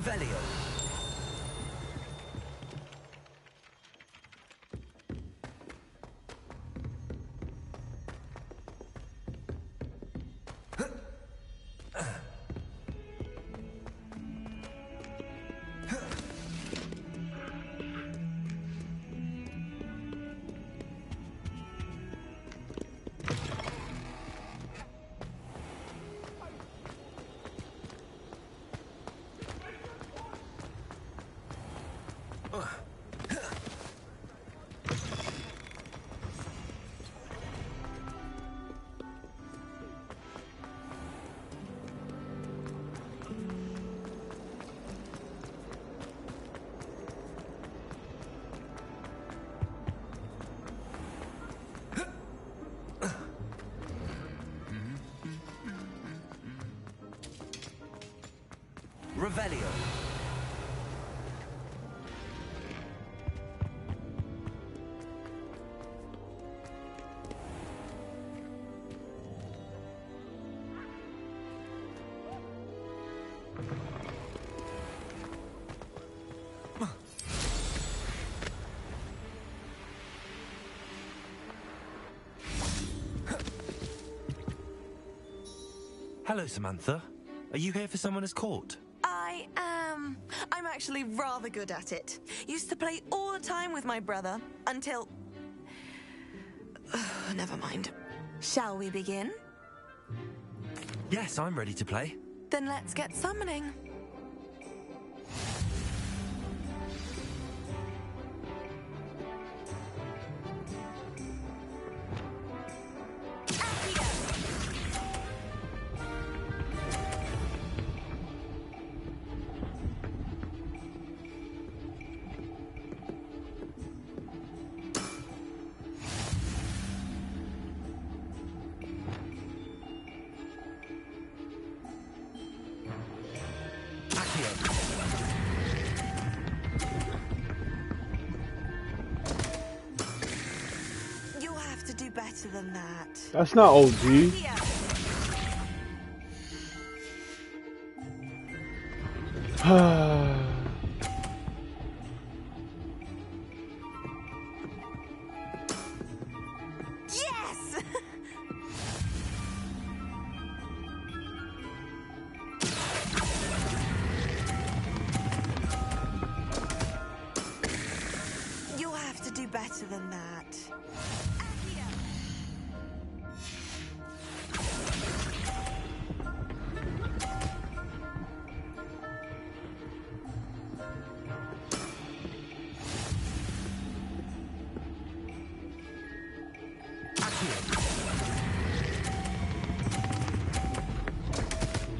Revelio. Revelio. Hello, Samantha. Are you here for someone as court? I am. I'm actually rather good at it. Used to play all the time with my brother until... Never mind. Shall we begin? Yes, I'm ready to play. Then let's get summoning. You'll have to do better than that. That's not OG. Yes! You'll have to do better than that.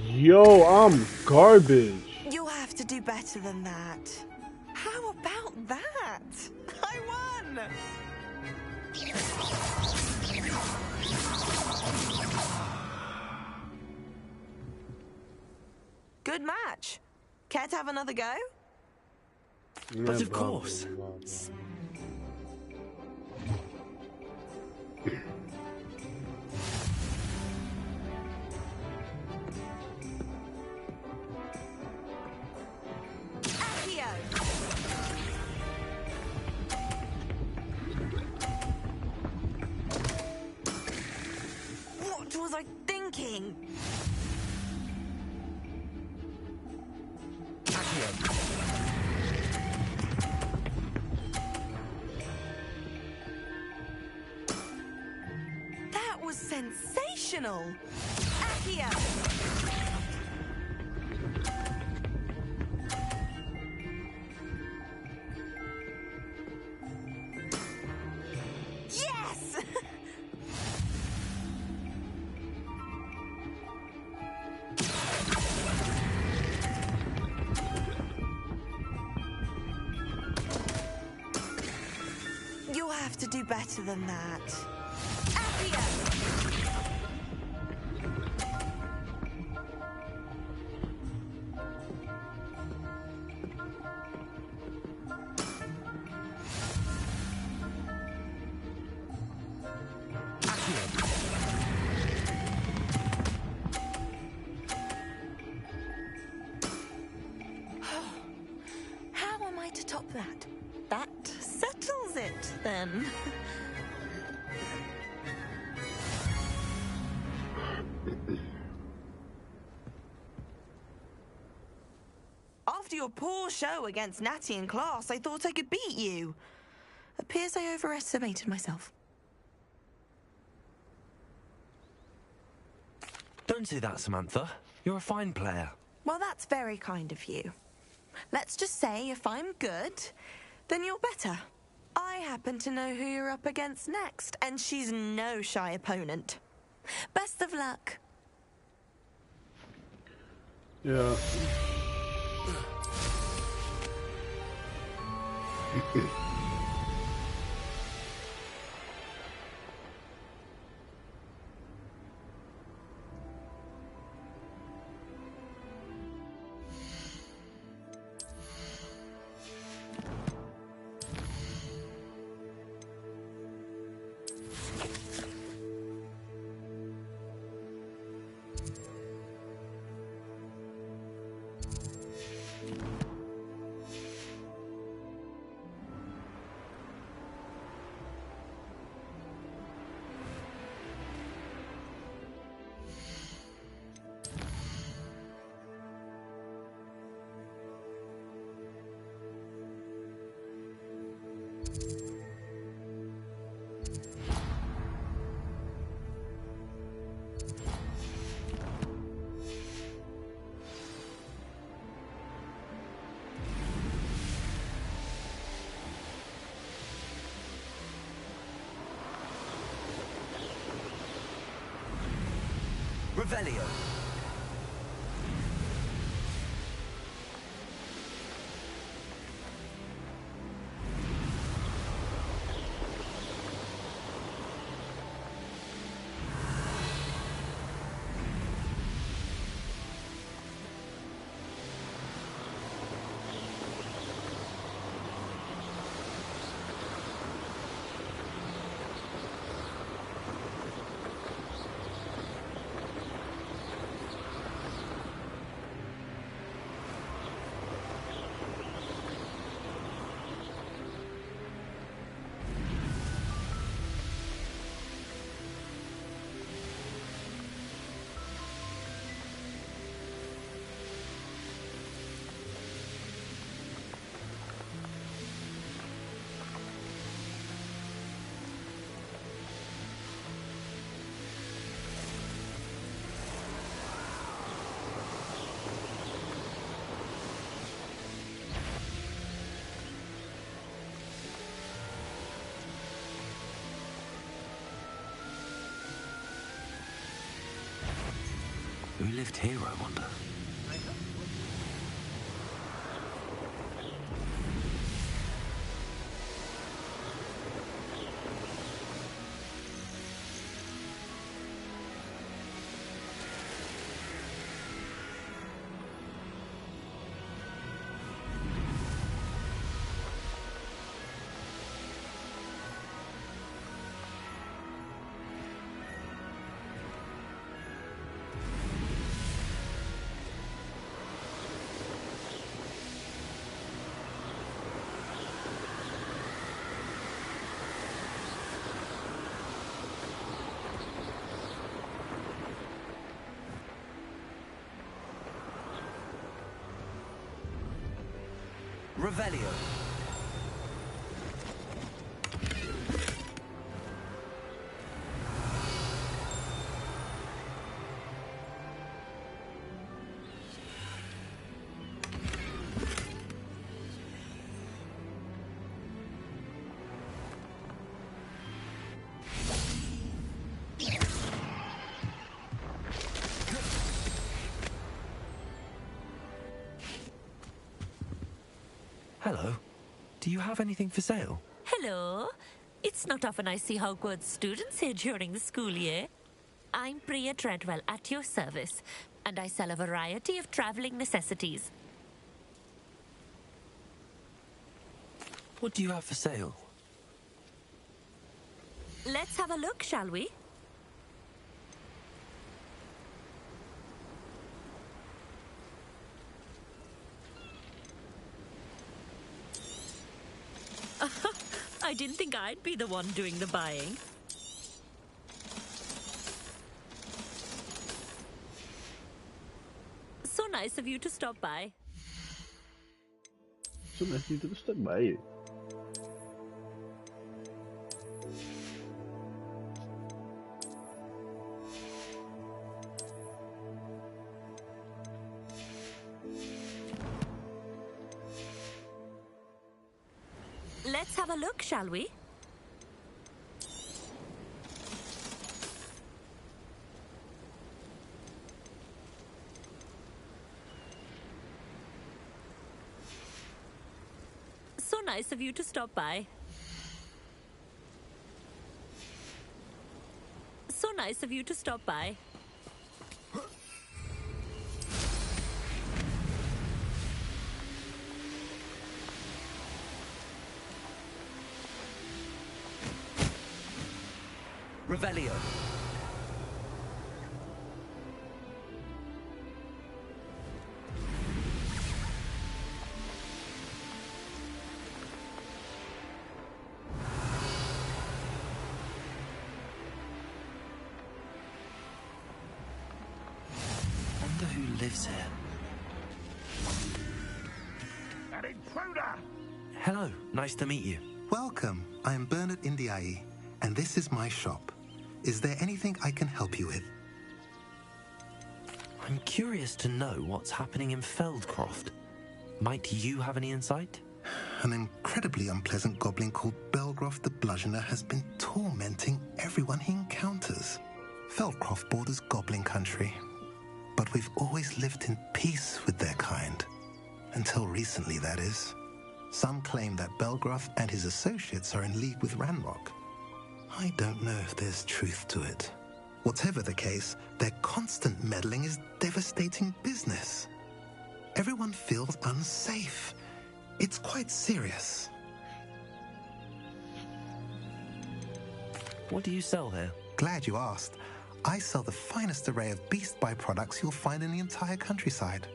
Yo, I'm garbage. You'll have to do better than that. How about that? I won! Good match. Care to have another go? But of course. What was I thinking? That was sensational! Accio! Yes! You'll have to do better than that. Accio! then. After your poor show against Natty in class, I thought I could beat you. Appears I overestimated myself. Don't do that, Samantha. You're a fine player. Well, that's very kind of you. Let's just say if I'm good, then you're better. I happen to know who you're up against next, and she's no shy opponent. Best of luck. Yeah. Revelio. Who lived here, I wonder? Revelio. Hello. Do you have anything for sale? Hello. It's not often I see Hogwarts students here during the school year. I'm Priya Treadwell at your service, and I sell a variety of traveling necessities. What do you have for sale? Let's have a look, shall we? I didn't think I'd be the one doing the buying. So nice of you to stop by. Så nästan inte stuck by you. Let's have a look, shall we? So nice of you to stop by. So nice of you to stop by. Revelio. Wonder who lives here. An intruder! Hello, nice to meet you. Welcome. I am Bernard Indiai, and this is my shop. Is there anything I can help you with? I'm curious to know what's happening in Feldcroft. Might you have any insight? An incredibly unpleasant goblin called Belgroth the Bludgeoner has been tormenting everyone he encounters. Feldcroft borders goblin country, but we've always lived in peace with their kind. Until recently, that is. Some claim that Belgroth and his associates are in league with Ranrock. I don't know if there's truth to it. Whatever the case, their constant meddling is devastating business. Everyone feels unsafe. It's quite serious. What do you sell here? Glad you asked. I sell the finest array of beast byproducts you'll find in the entire countryside.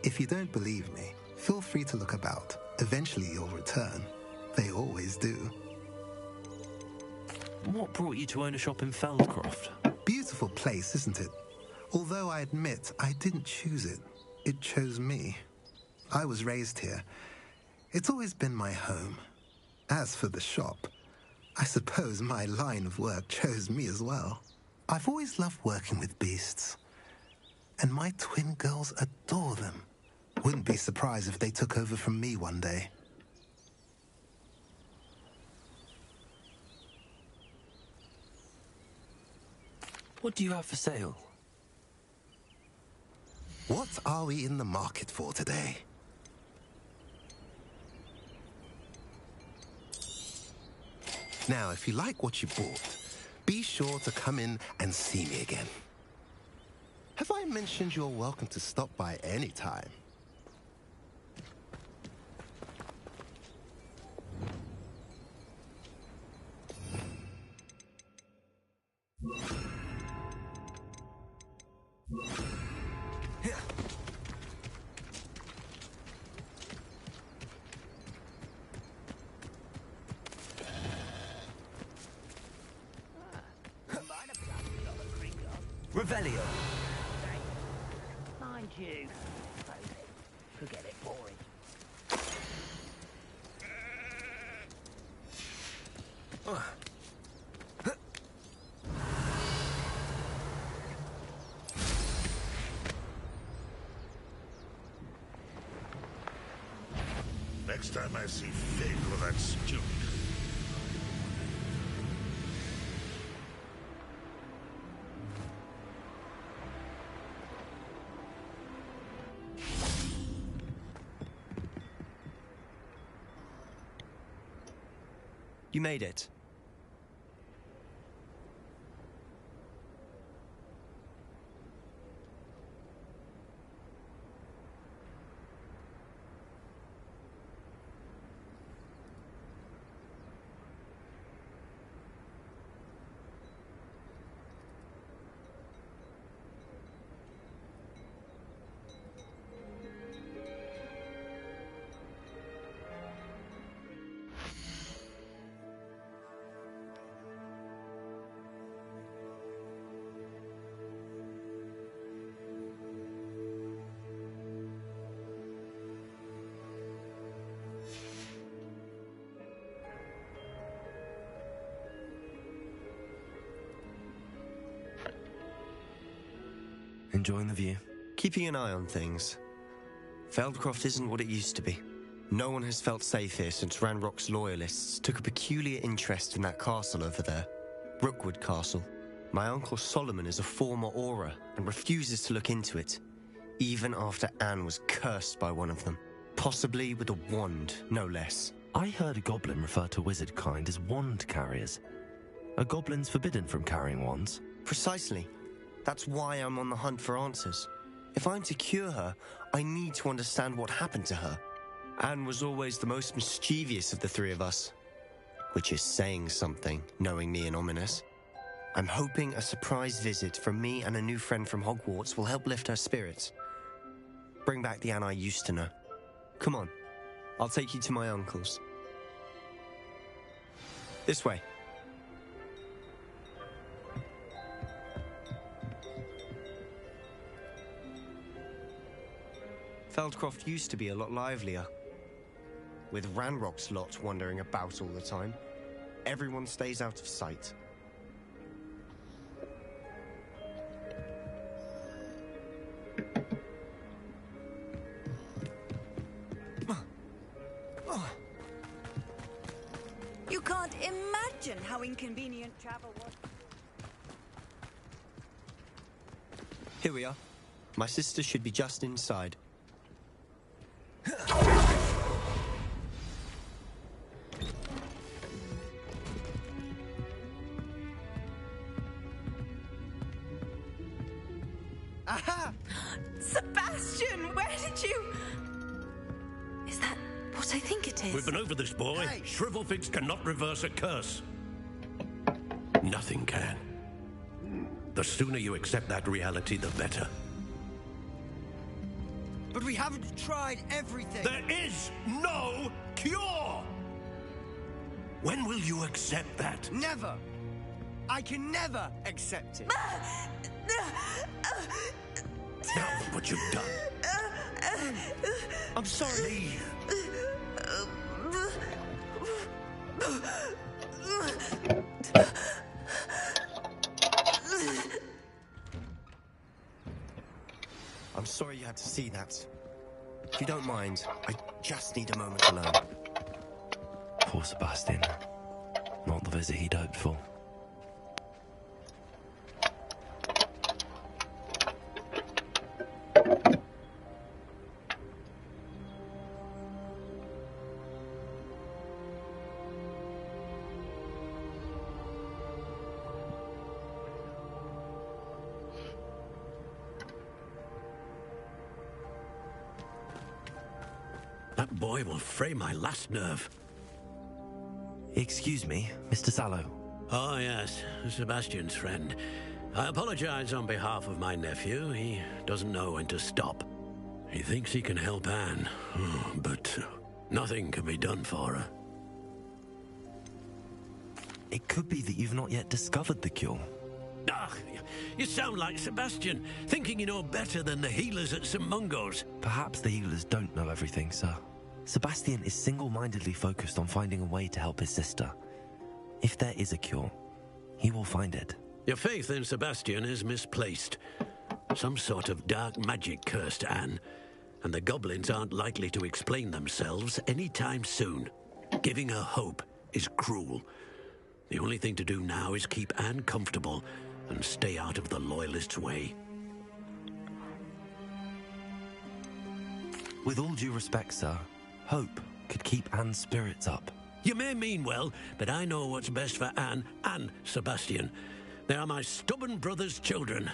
If you don't believe me, feel free to look about. Eventually you'll return. They always do. What brought you to own a shop in Feldcroft? Beautiful place, isn't it? Although I admit I didn't choose it. It chose me. I was raised here. It's always been my home. As for the shop, I suppose my line of work chose me as well. I've always loved working with beasts. And my twin girls adore them. Wouldn't be surprised if they took over from me one day. What do you have for sale? What are we in the market for today? Now, if you like what you bought, be sure to come in and see me again. Have I mentioned you're welcome to stop by any time? Revelio. Mind you. Forget it, boring. Next time I see Fig with that student. You made it. Enjoying the view? Keeping an eye on things. Feldcroft isn't what it used to be. No one has felt safe here since Ranrock's loyalists took a peculiar interest in that castle over there. Rookwood Castle. My uncle Solomon is a former Auror and refuses to look into it, even after Anne was cursed by one of them. Possibly with a wand, no less. I heard a goblin refer to wizard kind as wand carriers. Are goblins forbidden from carrying wands? Precisely. That's why I'm on the hunt for answers. If I'm to cure her, I need to understand what happened to her. Anne was always the most mischievous of the three of us. Which is saying something, knowing me and Ominous. I'm hoping a surprise visit from me and a new friend from Hogwarts will help lift her spirits. Bring back the Anne I used to know. Come on, I'll take you to my uncle's. This way. Feldcroft used to be a lot livelier. With Ranrock's lot wandering about all the time, everyone stays out of sight. You can't imagine how inconvenient travel was. Here we are. My sister should be just inside. Aha! Sebastian, where did you... Is that what I think it is? We've been over this, boy. Hey. Shrivelfigs cannot reverse a curse. Nothing can. The sooner you accept that reality, the better. But we haven't tried everything. There is no cure! When will you accept that? Never! I can never accept it. Now look what you've done. I'm sorry. Leave. I'm sorry you had to see that. If you don't mind, I just need a moment alone. Poor Sebastian. Not the visit he'd hoped for. That boy will fray my last nerve. Excuse me, Mr. Sallow. Oh, yes, Sebastian's friend. I apologize on behalf of my nephew. He doesn't know when to stop. He thinks he can help Anne, but nothing can be done for her. It could be that you've not yet discovered the cure. Ah, you sound like Sebastian, thinking you know better than the healers at St. Mungo's. Perhaps the healers don't know everything, sir. Sebastian is single-mindedly focused on finding a way to help his sister. If there is a cure, he will find it. Your faith in Sebastian is misplaced. Some sort of dark magic cursed Anne, and the goblins aren't likely to explain themselves anytime soon. Giving her hope is cruel. The only thing to do now is keep Anne comfortable and stay out of the Loyalists' way. With all due respect, sir, hope could keep Anne's spirits up. You may mean well, but I know what's best for Anne and Sebastian. They are my stubborn brother's children.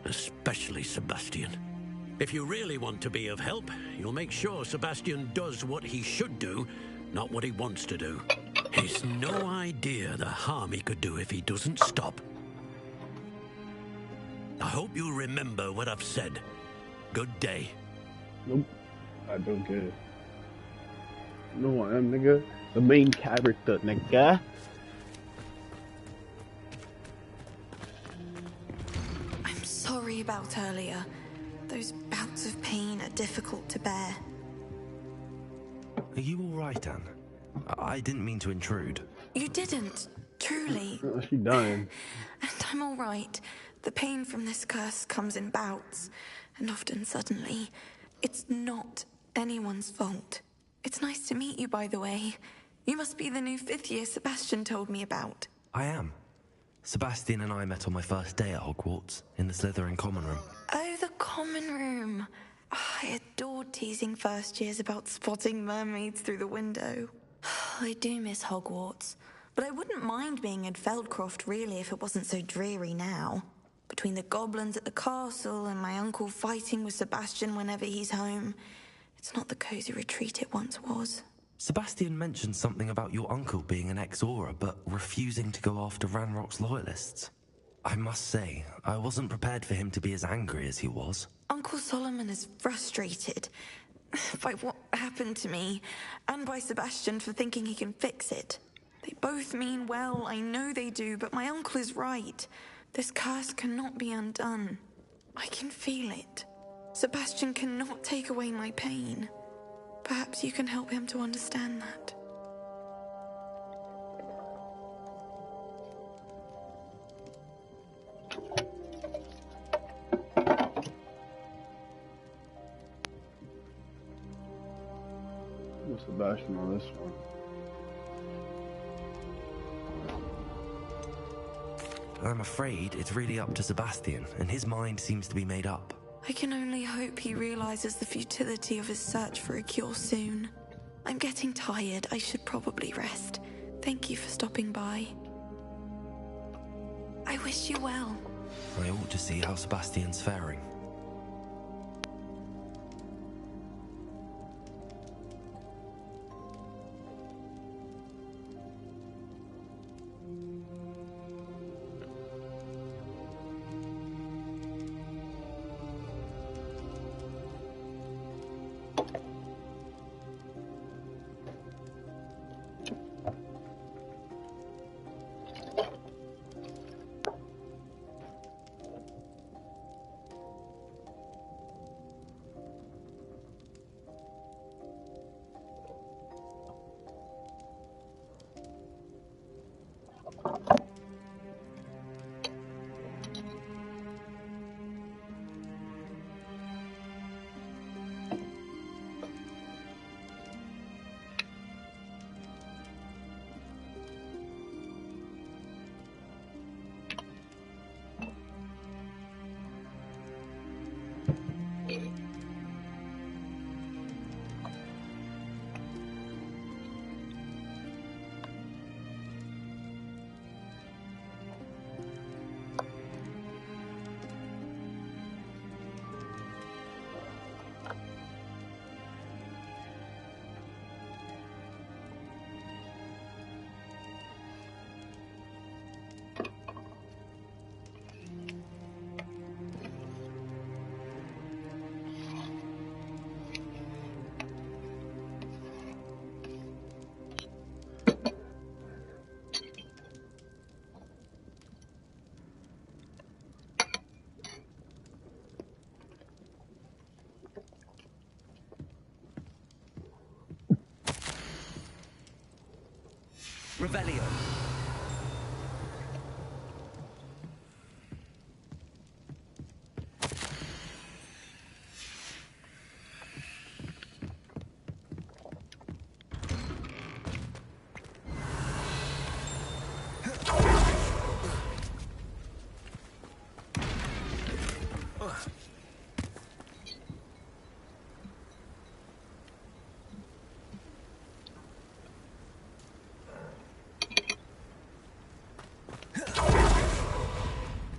Especially Sebastian. If you really want to be of help, you'll make sure Sebastian does what he should do, not what he wants to do. He's no idea the harm he could do if he doesn't stop. I hope you'll remember what I've said. Good day. Nope. I don't care. You know who I am, nigga? The main character, nigga. I'm sorry about earlier. Those bouts of pain are difficult to bear. Are you all right, Anne? I didn't mean to intrude. You didn't, truly. Oh, she dying. And I'm all right. The pain from this curse comes in bouts, and often suddenly. It's not anyone's fault. It's nice to meet you, by the way. You must be the new 5th year Sebastian told me about. I am. Sebastian and I met on my first day at Hogwarts, in the Slytherin common room. Oh, the common room. I adored teasing first years about spotting mermaids through the window. I do miss Hogwarts, but I wouldn't mind being in Feldcroft really if it wasn't so dreary now. Between the goblins at the castle and my uncle fighting with Sebastian whenever he's home, it's not the cozy retreat it once was. Sebastian mentioned something about your uncle being an ex-Auror, but refusing to go after Ranrock's loyalists. I must say, I wasn't prepared for him to be as angry as he was. Uncle Solomon is frustrated by what happened to me, and by Sebastian for thinking he can fix it. They both mean well, I know they do, but my uncle is right. This curse cannot be undone. I can feel it. Sebastian cannot take away my pain. Perhaps you can help him to understand that. What's Sebastian on this one? I'm afraid it's really up to Sebastian, and his mind seems to be made up. I can only hope he realizes the futility of his search for a cure soon. I'm getting tired. I should probably rest. Thank you for stopping by. I wish you well. I ought to see how Sebastian's faring. Revelio.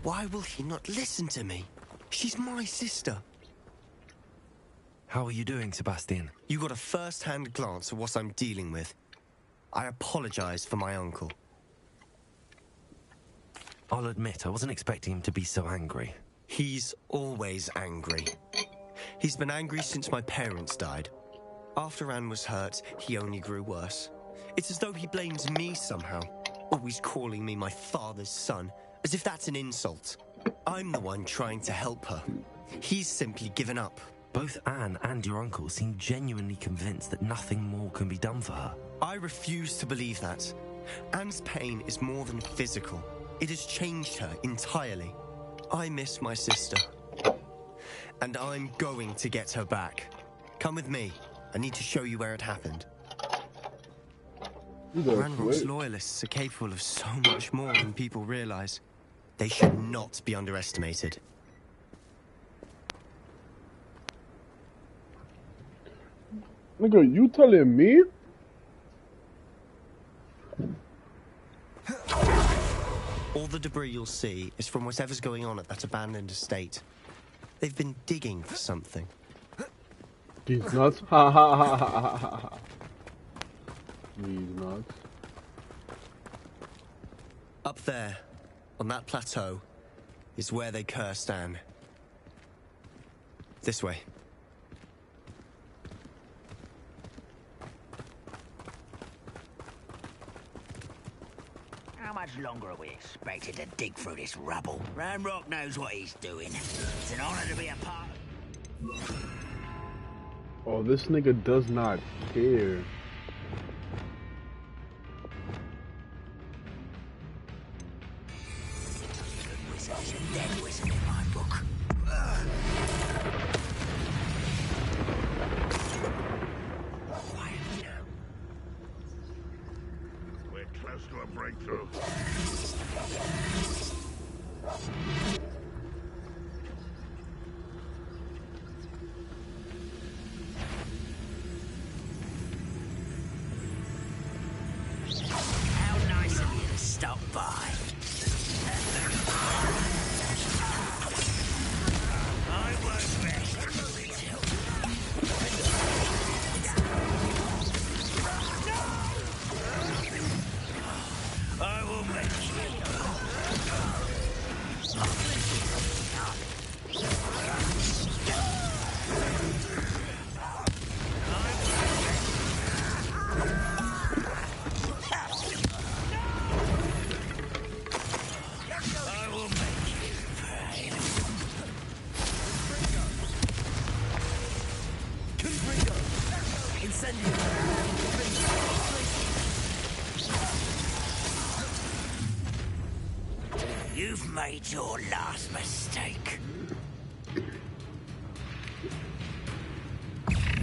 Why will he not listen to me? She's my sister. How are you doing, Sebastian? You got a first-hand glance at what I'm dealing with. I apologize for my uncle. I'll admit, I wasn't expecting him to be so angry. He's always angry. He's been angry since my parents died. After Anne was hurt, he only grew worse. It's as though he blames me somehow, always calling me my father's son, as if that's an insult. I'm the one trying to help her. He's simply given up. Both Anne and your uncle seem genuinely convinced that nothing more can be done for her. I refuse to believe that. Anne's pain is more than physical. It has changed her entirely. I miss my sister. And I'm going to get her back. Come with me. I need to show you where it happened. Ranrock's loyalists are capable of so much more than people realize. They should not be underestimated. Nigga, you telling me? All the debris you'll see is from whatever's going on at that abandoned estate. They've been digging for something. These nuts? Ha ha ha ha ha ha ha. These nuts. Up there, on that plateau, is where they cursed Anne. This way. How much longer are we expected to dig through this rubble? Ranrock knows what he's doing. It's an honor to be a part of... Oh, this nigga does not care. Good wizard is a dead wizard in my book. Quiet now. We're close to a breakthrough. How nice of you to stop by. I won't rest until... I will make You've made your last mistake.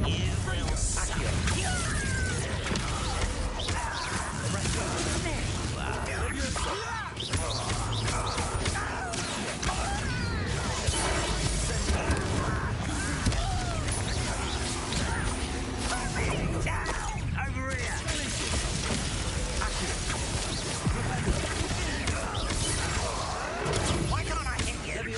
You will suffer. Over here. Why can't I hit you?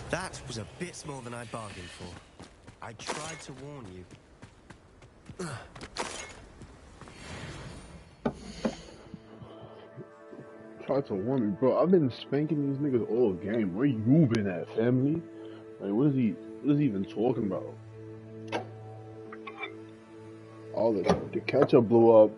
That was a bit more than I bargained for. I tried to warn you. Tried to warn me, bro. I've been spanking these niggas all game. Where you been at, family? Like, what is he even talking about? All the ketchup blew up.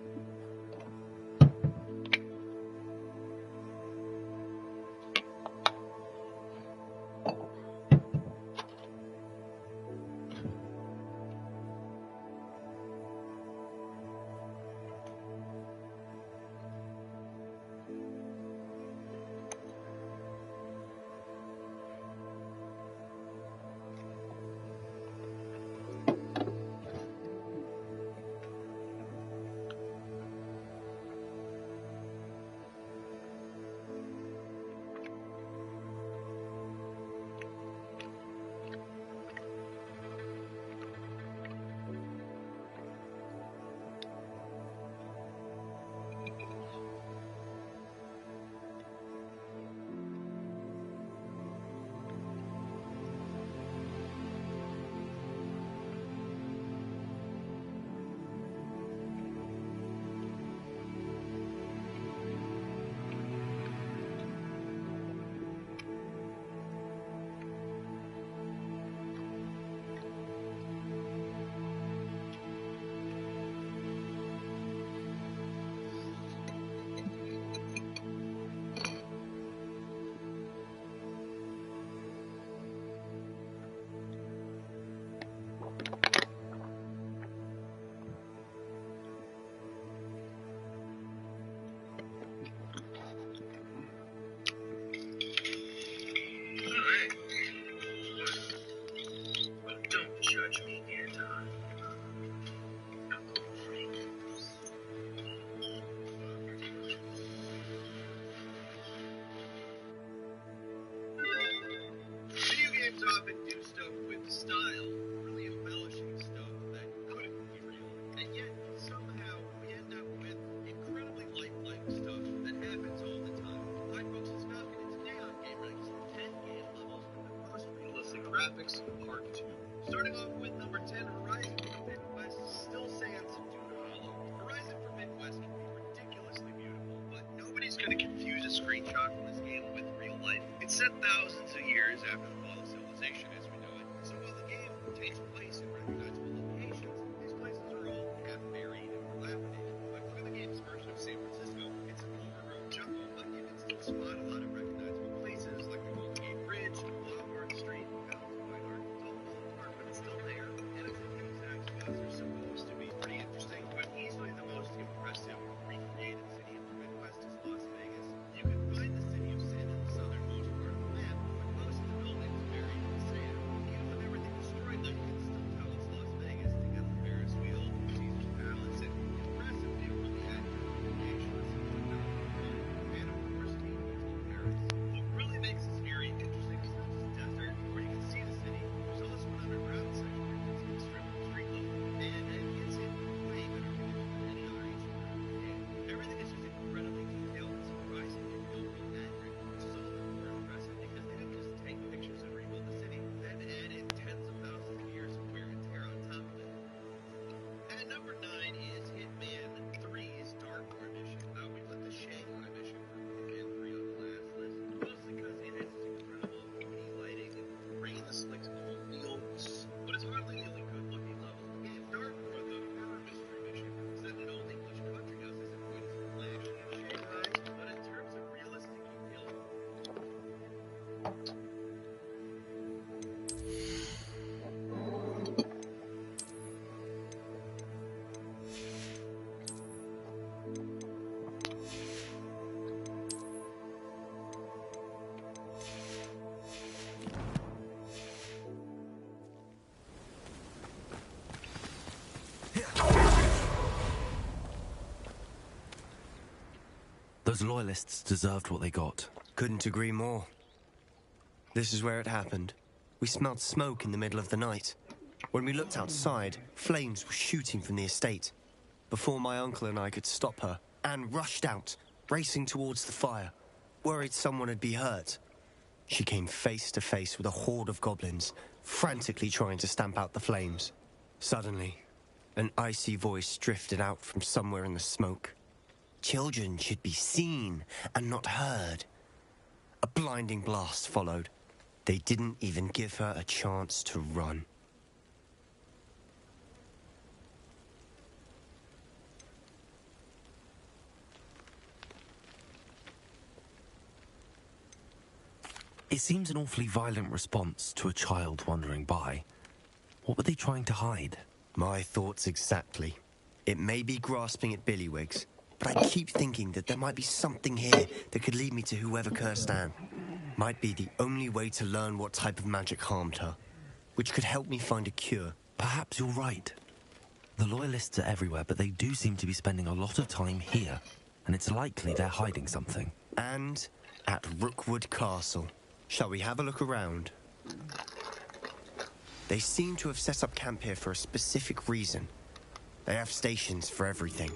Demographics, Part 2. Starting off with number 10, Horizon from Midwest still stands subdued hollow. Horizon from Midwest can be ridiculously beautiful, but nobody's going to confuse a screenshot from this game with real life. It's set thousands of years after the fall of civilization as we know it, so while the game takes place in recognizable locations, these places are all half-buried and dilapidated. Like, look at the game's version of San Francisco. It's an overgrown jungle, but you can still spot a lot of recognizable places like the Golden Gate Bridge, Hogwarts Street, Mountains of White Art. It's all falling apart, but it's still there. And its exact spots are supposed to be pretty interesting, but easily the most impressive recreated city in the Midwest is Las Vegas. You can find the city of sin in the southernmost part of the map, but most of the buildings buried in the sand. Even with everything destroyed, though, you can still tell it's Las Vegas. They got the Ferris wheel, Caesar's Palace, and impressive view from the active location of and of course, the Paris. What really makes this area interesting is not just desert, where you can see the city. There's also an underground section that's been stripped from street level, and it gets in way better condition than any other ancient part of the game. Everything is just incredibly detailed and surprisingly built and accurate, which is all the more impressive because they didn't just take pictures and rebuild the city, then add in tens of thousands of years of wear and tear on top of it. At number 9 is Hitman 3's Dark War Edition. We put the Shanghai mission for Hitman 3 on the last list, mostly because it has this incredible moody lighting and rain that slicks all the oaks. But it's hardly the only good-looking level in the game. Dark War, the murder mystery mission, set in an old English country house, isn't quite as flashy as Shanghai, but in terms of realistic detail, Those loyalists deserved what they got. Couldn't agree more. This is where it happened. We smelled smoke in the middle of the night. When we looked outside, flames were shooting from the estate. Before my uncle and I could stop her, Anne rushed out, racing towards the fire, worried someone had been hurt. She came face to face with a horde of goblins, frantically trying to stamp out the flames. Suddenly, an icy voice drifted out from somewhere in the smoke. Children should be seen and not heard. A blinding blast followed. They didn't even give her a chance to run. It seems an awfully violent response to a child wandering by. What were they trying to hide? My thoughts exactly. It may be grasping at Billywigs, but I keep thinking that there might be something here that could lead me to whoever cursed Anne. Might be the only way to learn what type of magic harmed her, which could help me find a cure. Perhaps you're right. The loyalists are everywhere, but they do seem to be spending a lot of time here, and it's likely they're hiding something. And at Rookwood Castle. Shall we have a look around? They seem to have set up camp here for a specific reason. They have stations for everything.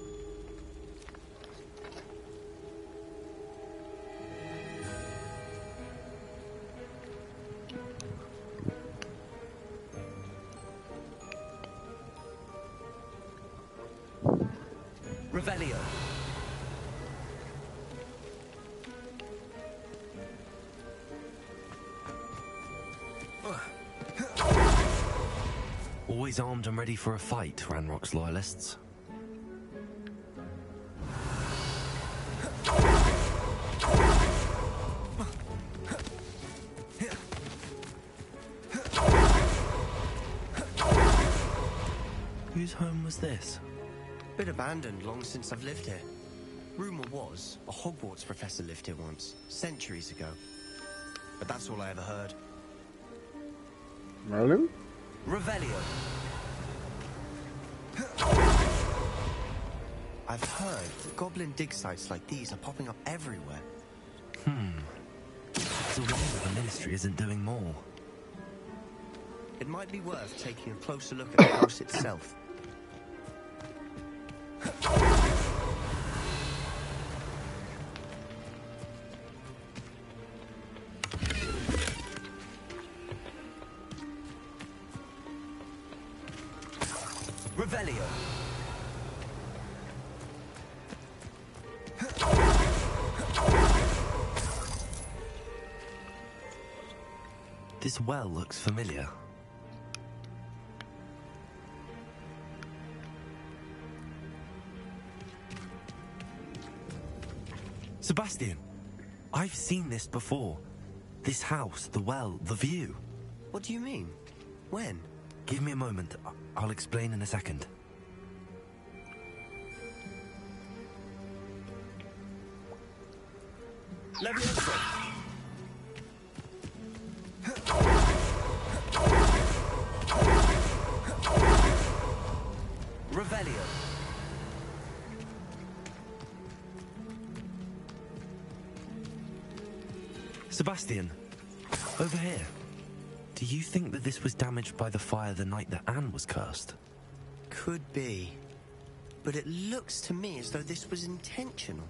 Revelio. Always armed and ready for a fight, Ranrock's loyalists. Whose home was this? Been abandoned long since I've lived here. Rumor was a Hogwarts professor lived here once, centuries ago. But that's all I ever heard. Merlin? Revelio. I've heard that goblin dig sites like these are popping up everywhere. It's a wonder the Ministry isn't doing more. It might be worth taking a closer look at the house itself. Revelio. This well looks familiar. Sebastian, I've seen this before. This house, the well, the view. What do you mean? When? Give me a moment. I'll explain in a second. Levioso! Revelio. Sebastian, over here. Do you think that this was damaged by the fire the night that Anne was cursed? Could be. But it looks to me as though this was intentional.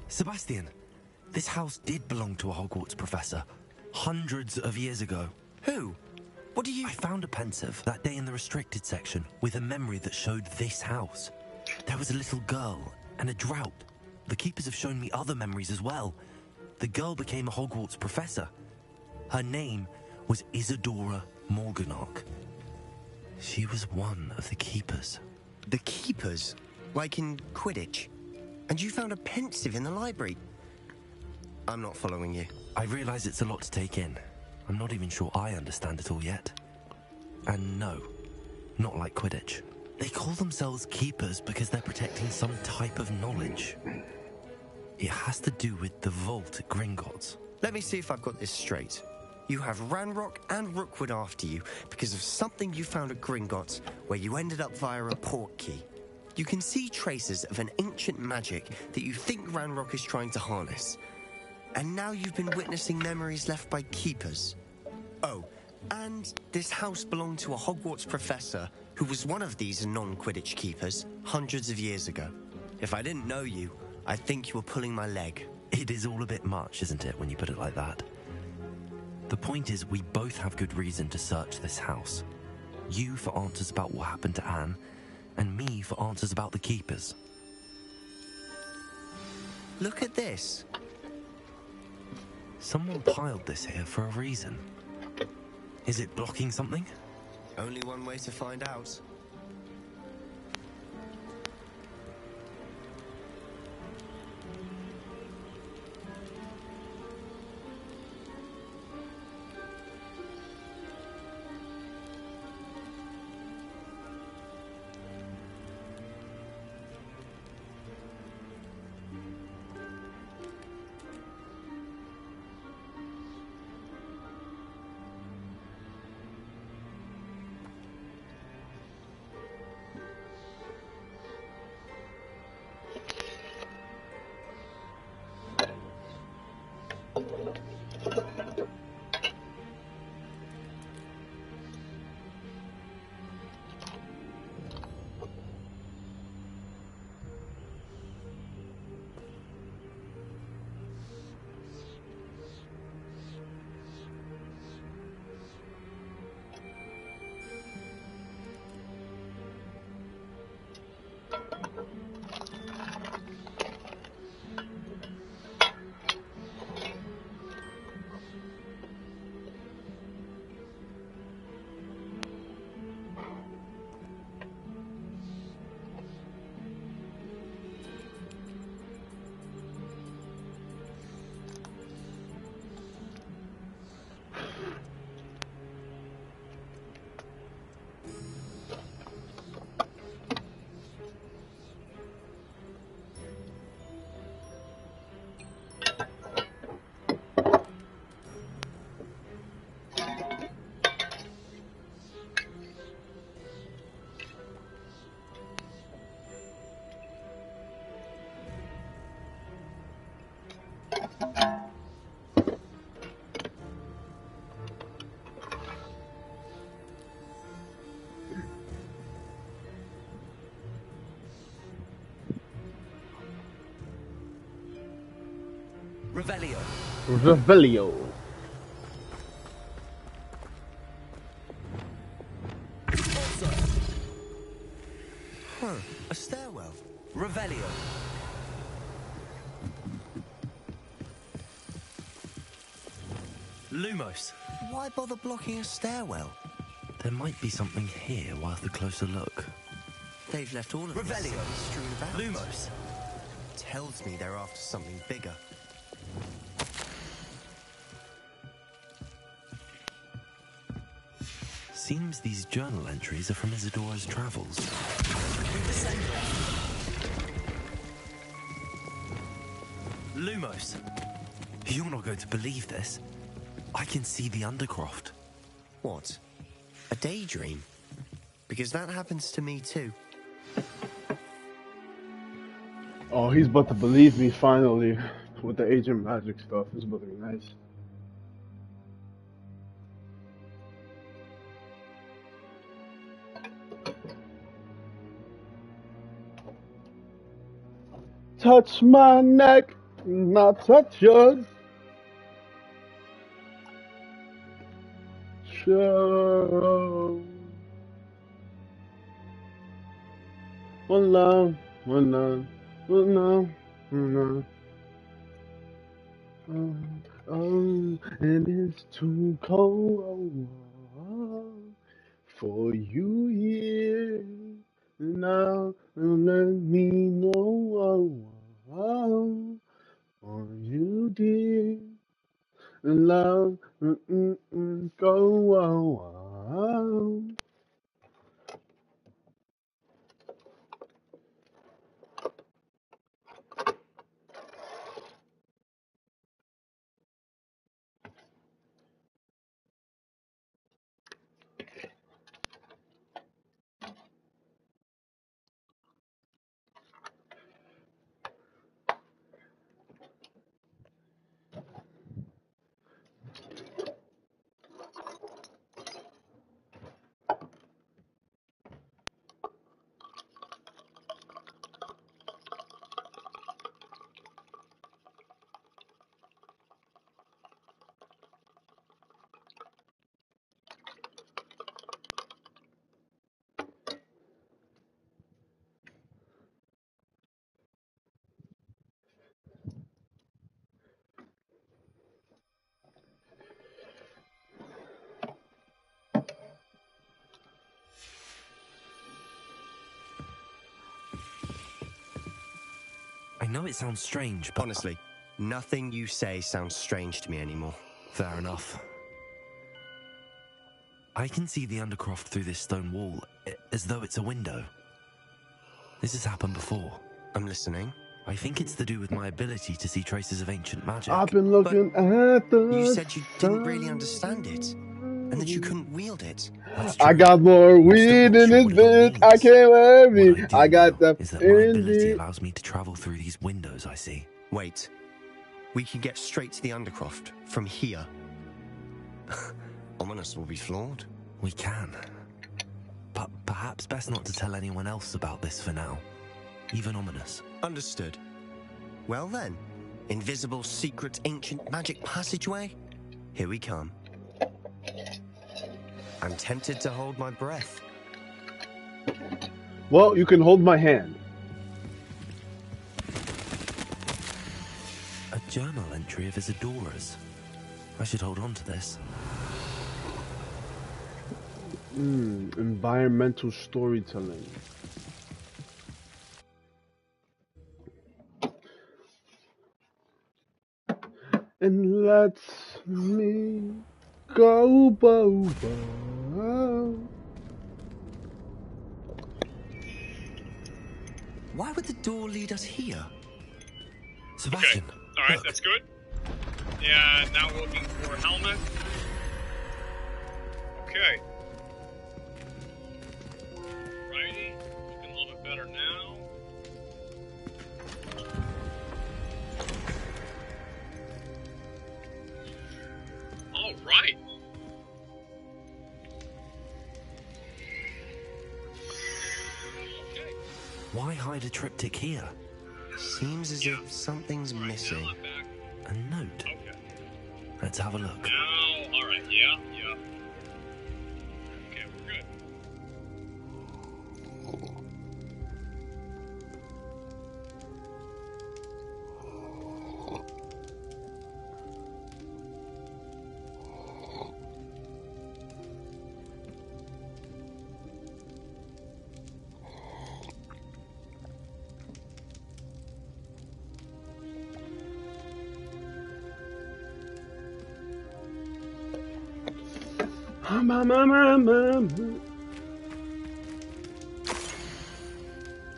Sebastian, this house did belong to a Hogwarts professor. Hundreds of years ago. Who? What do you... I found a pensive that day in the restricted section with a memory that showed this house. There was a little girl and a drought. The keepers have shown me other memories as well. The girl became a Hogwarts professor. Her name was Isadora Morganach. She was one of the keepers. The keepers? Like in Quidditch? And you found a pensive in the library? I'm not following you. I realize it's a lot to take in. I'm not even sure I understand it all yet. And no, not like Quidditch. They call themselves keepers because they're protecting some type of knowledge. It has to do with the vault at Gringotts. Let me see if I've got this straight. You have Ranrock and Rookwood after you because of something you found at Gringotts where you ended up via a port key. You can see traces of an ancient magic that you think Ranrock is trying to harness. And now you've been witnessing memories left by keepers. Oh, and this house belonged to a Hogwarts professor who was one of these non-Quidditch keepers hundreds of years ago. If I didn't know you, I'd think you were pulling my leg. It is all a bit much, isn't it, when you put it like that? The point is, we both have good reason to search this house. You for answers about what happened to Anne, and me for answers about the keepers. Look at this. Someone piled this here for a reason. Is it blocking something? Only one way to find out. Revelio. Revelio. Huh, a stairwell. Revelio. Lumos. Why bother blocking a stairwell? There might be something here worth a closer look. They've left all of Revelio. this strewn about. Lumos. Tells me they're after something bigger. Seems these journal entries are from Isadora's travels. Lumos. You're not going to believe this. I can see the Undercroft. What? A daydream? Because that happens to me too. Oh, he's about to believe me finally with the Agent Magic stuff. It's about to be nice. Touch my neck, not touch yours. Sure. One love, one love, one love, one love. Oh, and it's too cold for you here. Now, let me know what you did. Love, go. I know it sounds strange, but... Honestly, nothing you say sounds strange to me anymore. Fair enough. I can see the Undercroft through this stone wall, as though it's a window. This has happened before. I'm listening. I think it's to do with my ability to see traces of ancient magic. I've been looking at the You said you didn't really understand it, and that you couldn't wield it. I got more weed in this bitch. I can't wear me. I got the is that my ability allows me to travel through these windows I see. Wait. We can get straight to the Undercroft from here. Ominous will be flawed. We can. But perhaps best not to tell anyone else about this for now. Even Ominous. Understood. Well then, invisible, secret, ancient magic passageway? Here we come. I'm tempted to hold my breath. Well, you can hold my hand. A journal entry of Isadora's. I should hold on to this. Environmental storytelling. And let me go, Why would the door lead us here? Sebastian. Okay. All right, that's good. Yeah, now we're looking for a helmet. Okay. Righty, looking a little bit better now. All right. Okay. Why hide a triptych here? Seems as if something's missing. A note. Okay. Let's have a look. Now, all right. Yeah. Okay, we're good.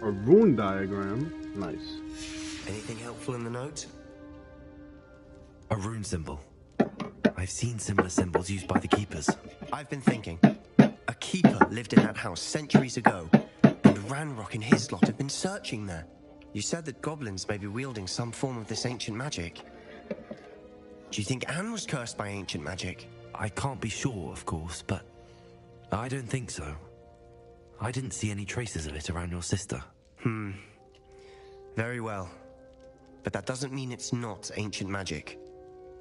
A rune diagram. Nice. Anything helpful in the note? A rune symbol. I've seen similar symbols used by the keepers. I've been thinking. A keeper lived in that house centuries ago, and Ranrock and his lot have been searching there. You said that goblins may be wielding some form of this ancient magic. Do you think Anne was cursed by ancient magic? I can't be sure, of course, but I don't think so. I didn't see any traces of it around your sister. Very well. But that doesn't mean it's not ancient magic.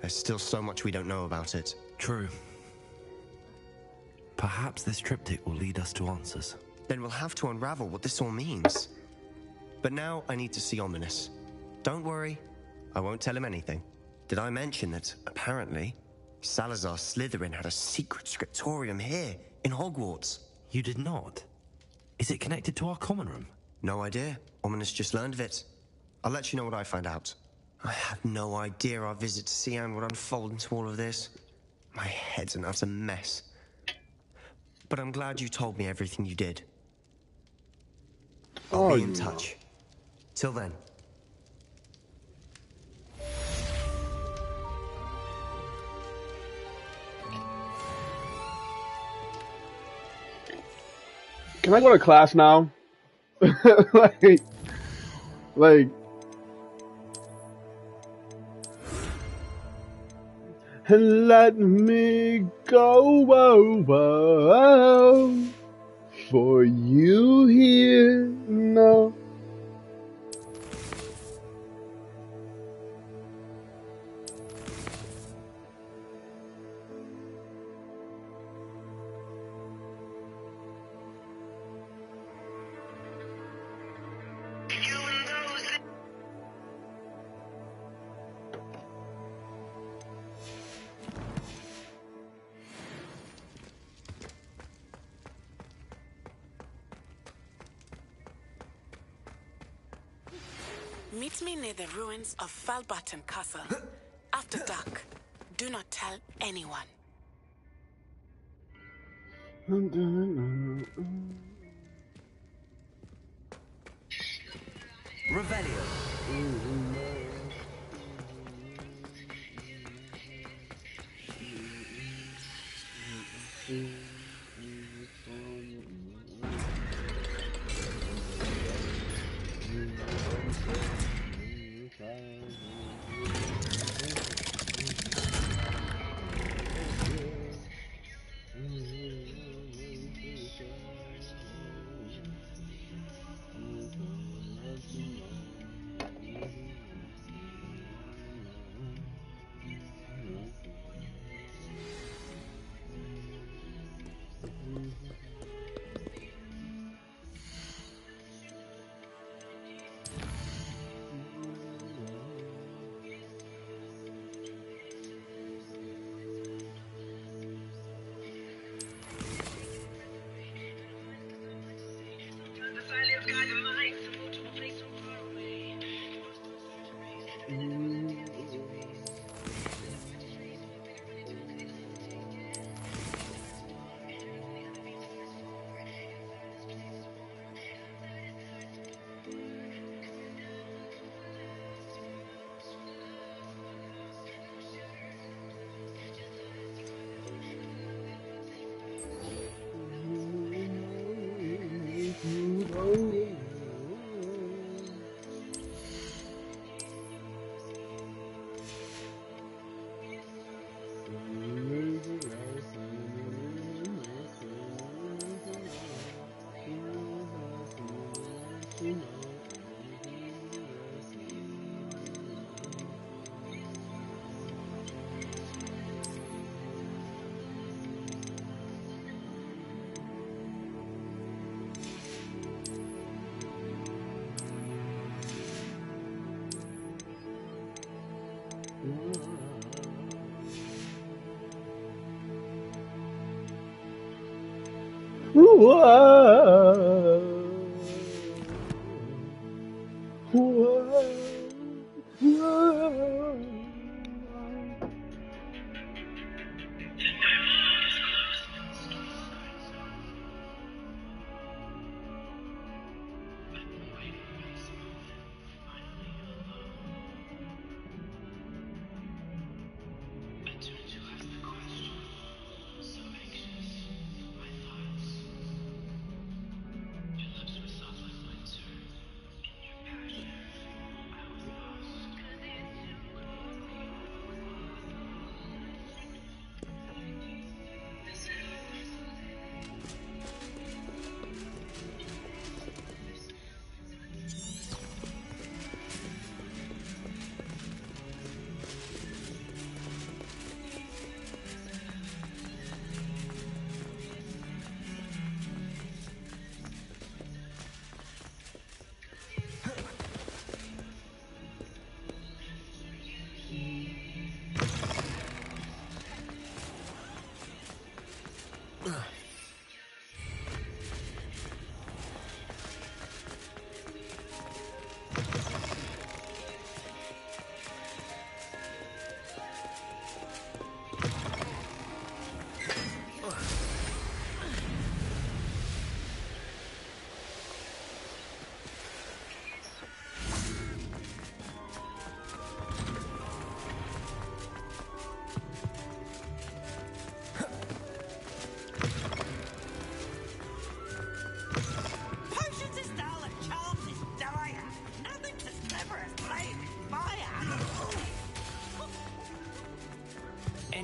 There's still so much we don't know about it. True. Perhaps this triptych will lead us to answers. Then we'll have to unravel what this all means. But now I need to see Ominous. Don't worry, I won't tell him anything. Did I mention that, apparently, Salazar Slytherin had a secret scriptorium here, in Hogwarts? You did not? Is it connected to our common room? No idea. Ominous just learned of it. I'll let you know what I find out. I had no idea our visit to see Anne would unfold into all of this. My head's an utter mess. But I'm glad you told me everything you did. I'll be in touch. Till then. Can I go to class now? like, and let me go over for you here now. Meet me near the ruins of Falbaton Castle. After dark. Do not tell anyone. Revelio.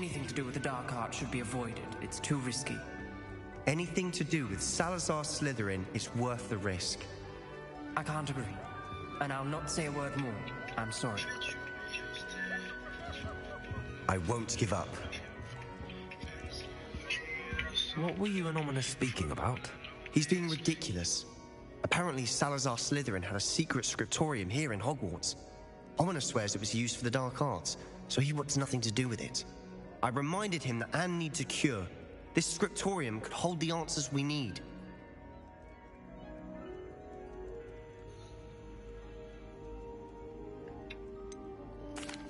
Anything to do with the dark art should be avoided. It's too risky. Anything to do with Salazar Slytherin is worth the risk. I can't agree. And I'll not say a word more. I'm sorry. I won't give up. What were you and Ominous speaking about? He's being ridiculous. Apparently Salazar Slytherin had a secret scriptorium here in Hogwarts. Ominous swears it was used for the dark arts, so he wants nothing to do with it. I reminded him that Anne needs a cure. This scriptorium could hold the answers we need.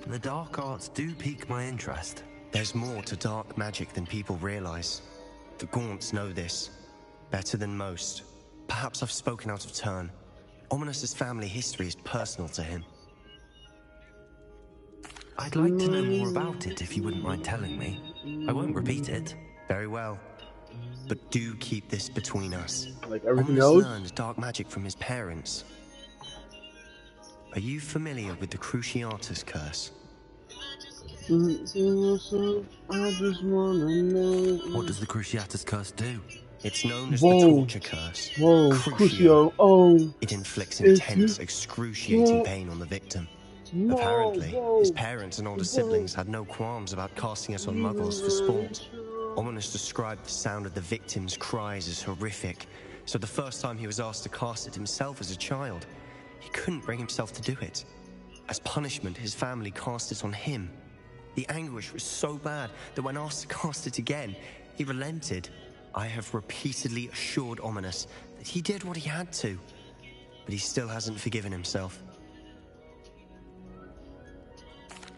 The dark arts do pique my interest. There's more to dark magic than people realize. The Gaunts know this. Better than most. Perhaps I've spoken out of turn. Ominous's family history is personal to him. I'd like to know more about it if you wouldn't mind telling me. I won't repeat it. Very well. But do keep this between us. Like everything Ominous else? learned dark magic from his parents. Are you familiar with the Cruciatus curse? I just wanna know. What does the Cruciatus curse do? It's known as the torture curse. Whoa, Crucio. Oh. It inflicts intense, excruciating pain on the victim. Apparently, his parents and older siblings had no qualms about casting it on muggles for sport. Ominous described the sound of the victim's cries as horrific, so the first time he was asked to cast it himself as a child, he couldn't bring himself to do it. As punishment, his family cast it on him. The anguish was so bad that when asked to cast it again, he relented. I have repeatedly assured Ominous that he did what he had to, but he still hasn't forgiven himself.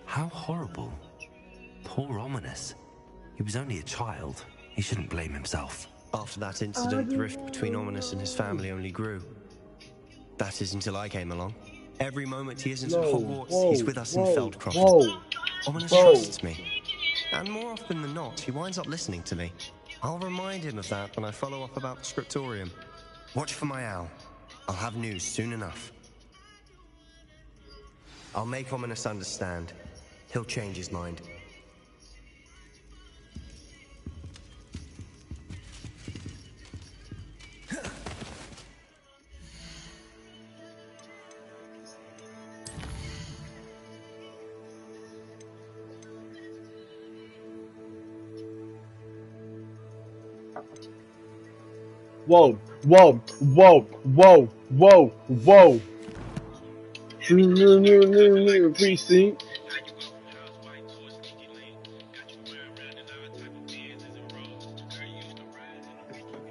How horrible. Poor Ominous. He was only a child. He shouldn't blame himself. After that incident, the rift between Ominous and his family only grew. That is until I came along. Every moment he isn't at Hogwarts, he's with us in Feldcroft. Ominous trusts me. And more often than not, he winds up listening to me. I'll remind him of that when I follow up about the scriptorium. Watch for my owl. I'll have news soon enough. I'll make Ominous understand. He'll change his mind. Whoa, whoa, whoa, whoa, whoa, whoa. Precinct.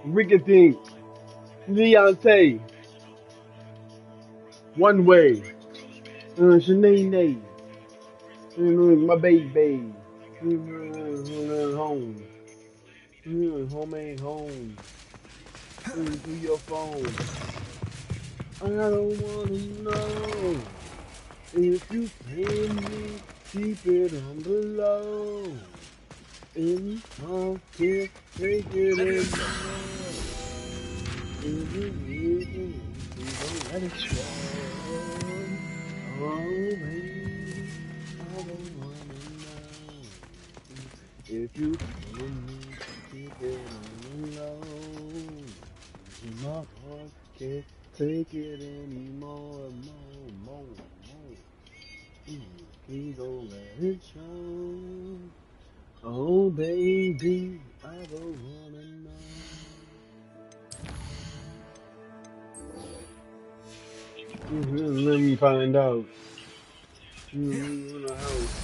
Rickety. Leonte. One way. Shanae. My baby. Home. Home ain't home. To your phone. I don't wanna know if you pay me, keep it on the low. In my kid, take it in. Let it show. Oh, baby, I don't wanna know if you pay me, keep it on the low. My heart can't take it anymore, more. Please don't let it show. Oh, baby, I don't wanna know. Let me find out. In the house.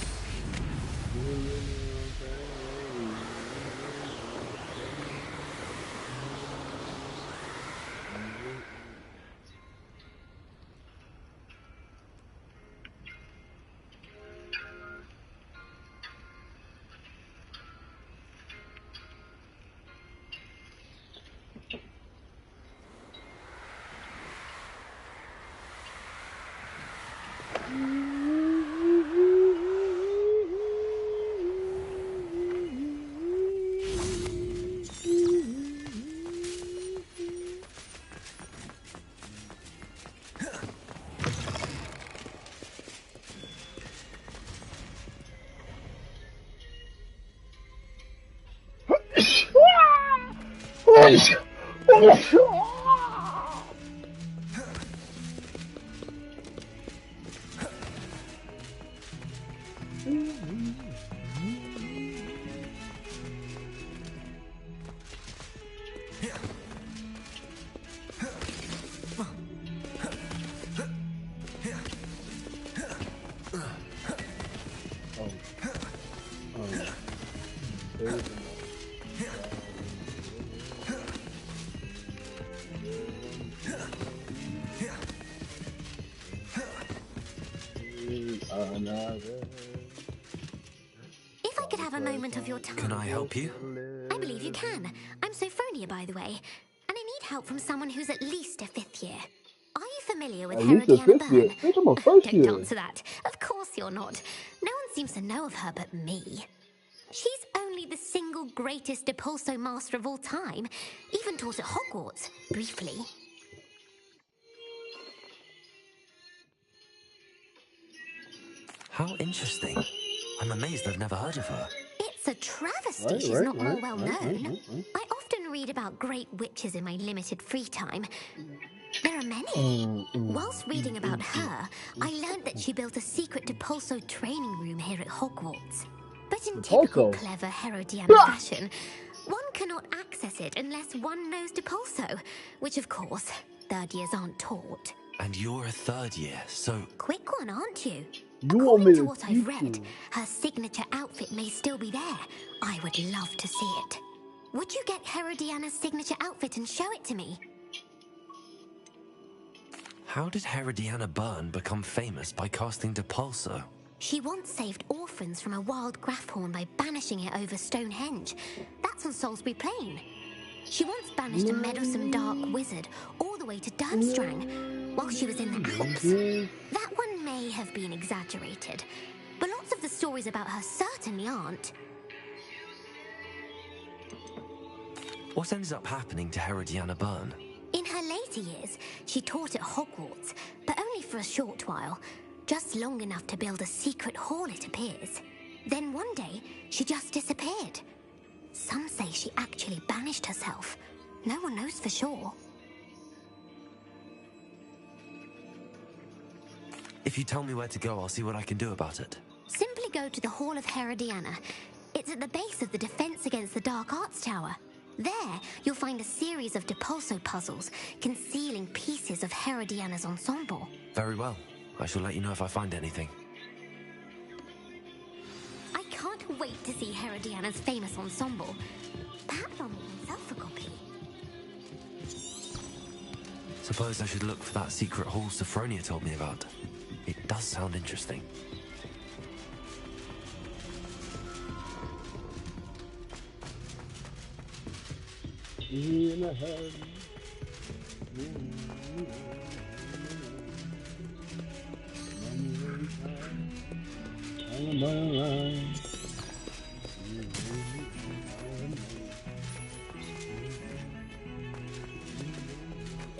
If I could have a moment of your time. Can I help you? I believe you can. I'm Sophronia, by the way, and I need help from someone who's at least a 5th year. Are you familiar with At least a Herodiana 5th year. Byrne? Bitch, I'm a first Don't year. answer that. Of course you're not. No one seems to know of her but me. She's only the single greatest Depulso master of all time. Even taught at Hogwarts, briefly. How interesting. I'm amazed I've never heard of her. It's a travesty she's not more well known. I often read about great witches in my limited free time. There are many. Whilst reading about her, I learned that she built a secret Depulso training room here at Hogwarts. But in typical clever Herodiana fashion, one cannot access it unless one knows Depulso, which of course, 3rd years aren't taught. And you're a 3rd year, so... Quick one, aren't you? You want me According to to what I've read, her signature outfit may still be there. I would love to see it. Would you get Herodiana's signature outfit and show it to me? How did Herodiana Byrne become famous by casting Depulso? She once saved orphans from a wild Grafhorn by banishing it over Stonehenge. That's on Salisbury Plain. She once banished a meddlesome dark wizard all the way to Durmstrang while she was in the Alps. That one may have been exaggerated, but lots of the stories about her certainly aren't. What ended up happening to Herodiana Byrne? In her later years, she taught at Hogwarts, but only for a short while. Just long enough to build a secret hall, it appears. Then one day, she just disappeared. Some say she actually banished herself. No one knows for sure. If you tell me where to go, I'll see what I can do about it. Simply go to the Hall of Herodiana. It's at the base of the Defense Against the Dark Arts Tower. There, you'll find a series of Depulso puzzles concealing pieces of Herodiana's ensemble. Very well. I shall let you know if I find anything. I can't wait to see Herodiana's famous ensemble. Perhaps I'll make myself a copy. Suppose I should look for that secret hall Sophronia told me about. It does sound interesting.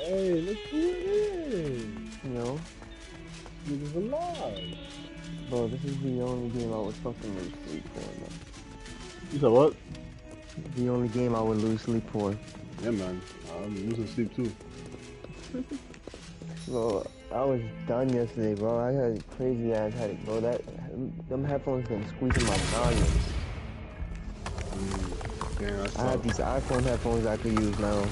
Hey, look who it is! Yo. Niggas alive. Bro, this is the only game I would fucking lose sleep for, man. You said what? The only game I would lose sleep for. Yeah, man. I'm losing sleep too. Bro, I was done yesterday, bro. I had crazy ass headache, bro. Them headphones been squeezing my volumes. Damn, I have these iPhone headphones I could use now.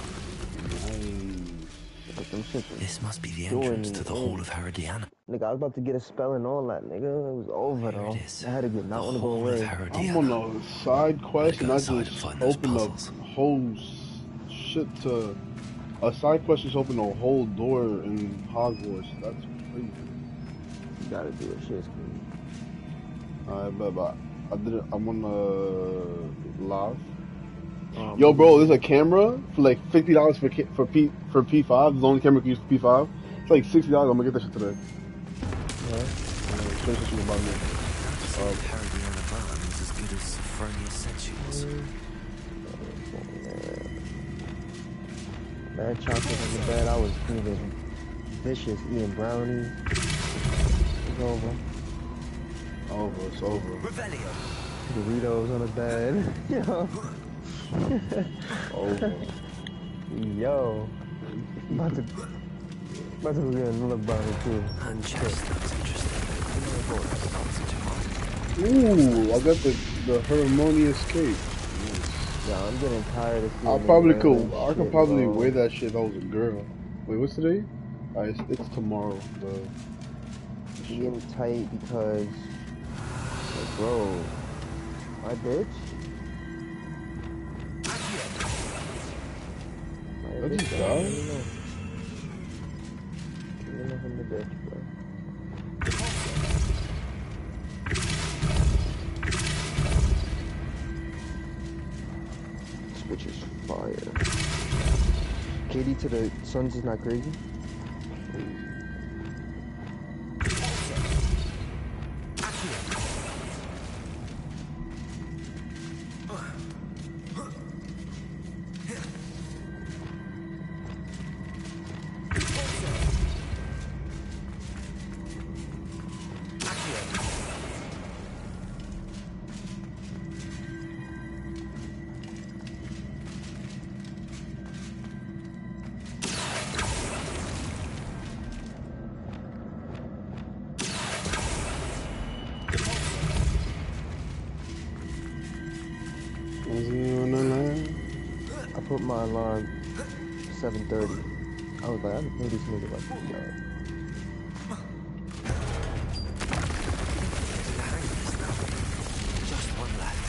This must be the entrance to the Hall of Herodiana. Nigga, I was about to get a spell and all that, nigga. It was over, though. I had to get not want to go away. I'm on a side quest and I just opened a whole shit to... A side quest just opened a whole door in Hogwarts. That's crazy. You gotta do it. Shit's crazy. Alright, but I did it. I'm on the live. Yo, bro, there's a camera for like $50 for P5. The only camera you can use for P5. It's like $60. I'm gonna get that shit today. Explain some shit about me. Herodiana Byrne was as good as Sophronia said she was. Bad chocolate on the bed. I was feeling vicious, eating brownie. It's over. It's over. Doritos on the bed. Yo. Over. Yo. About to go get another bounty too. And chest looks interesting. Ooh, I got the harmonious cape. Yeah, I'm getting tired of seeing I could probably wear that shit if I was a girl. Wait, what's today? It's tomorrow, bro. I'm getting tight because, like, bro, my bitch. Did he die? Killing from the bitch, bro. This bitch is fire. Katie to the Suns is not crazy. I put my alarm 7:30. I was like, I can pay this nigga like $3. Just one left.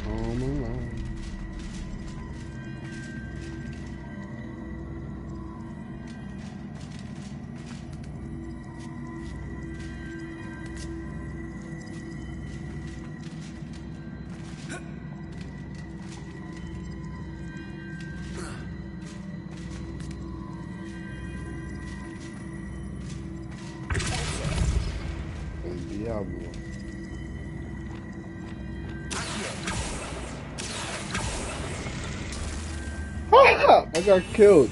Home alone. Diablo. I got killed.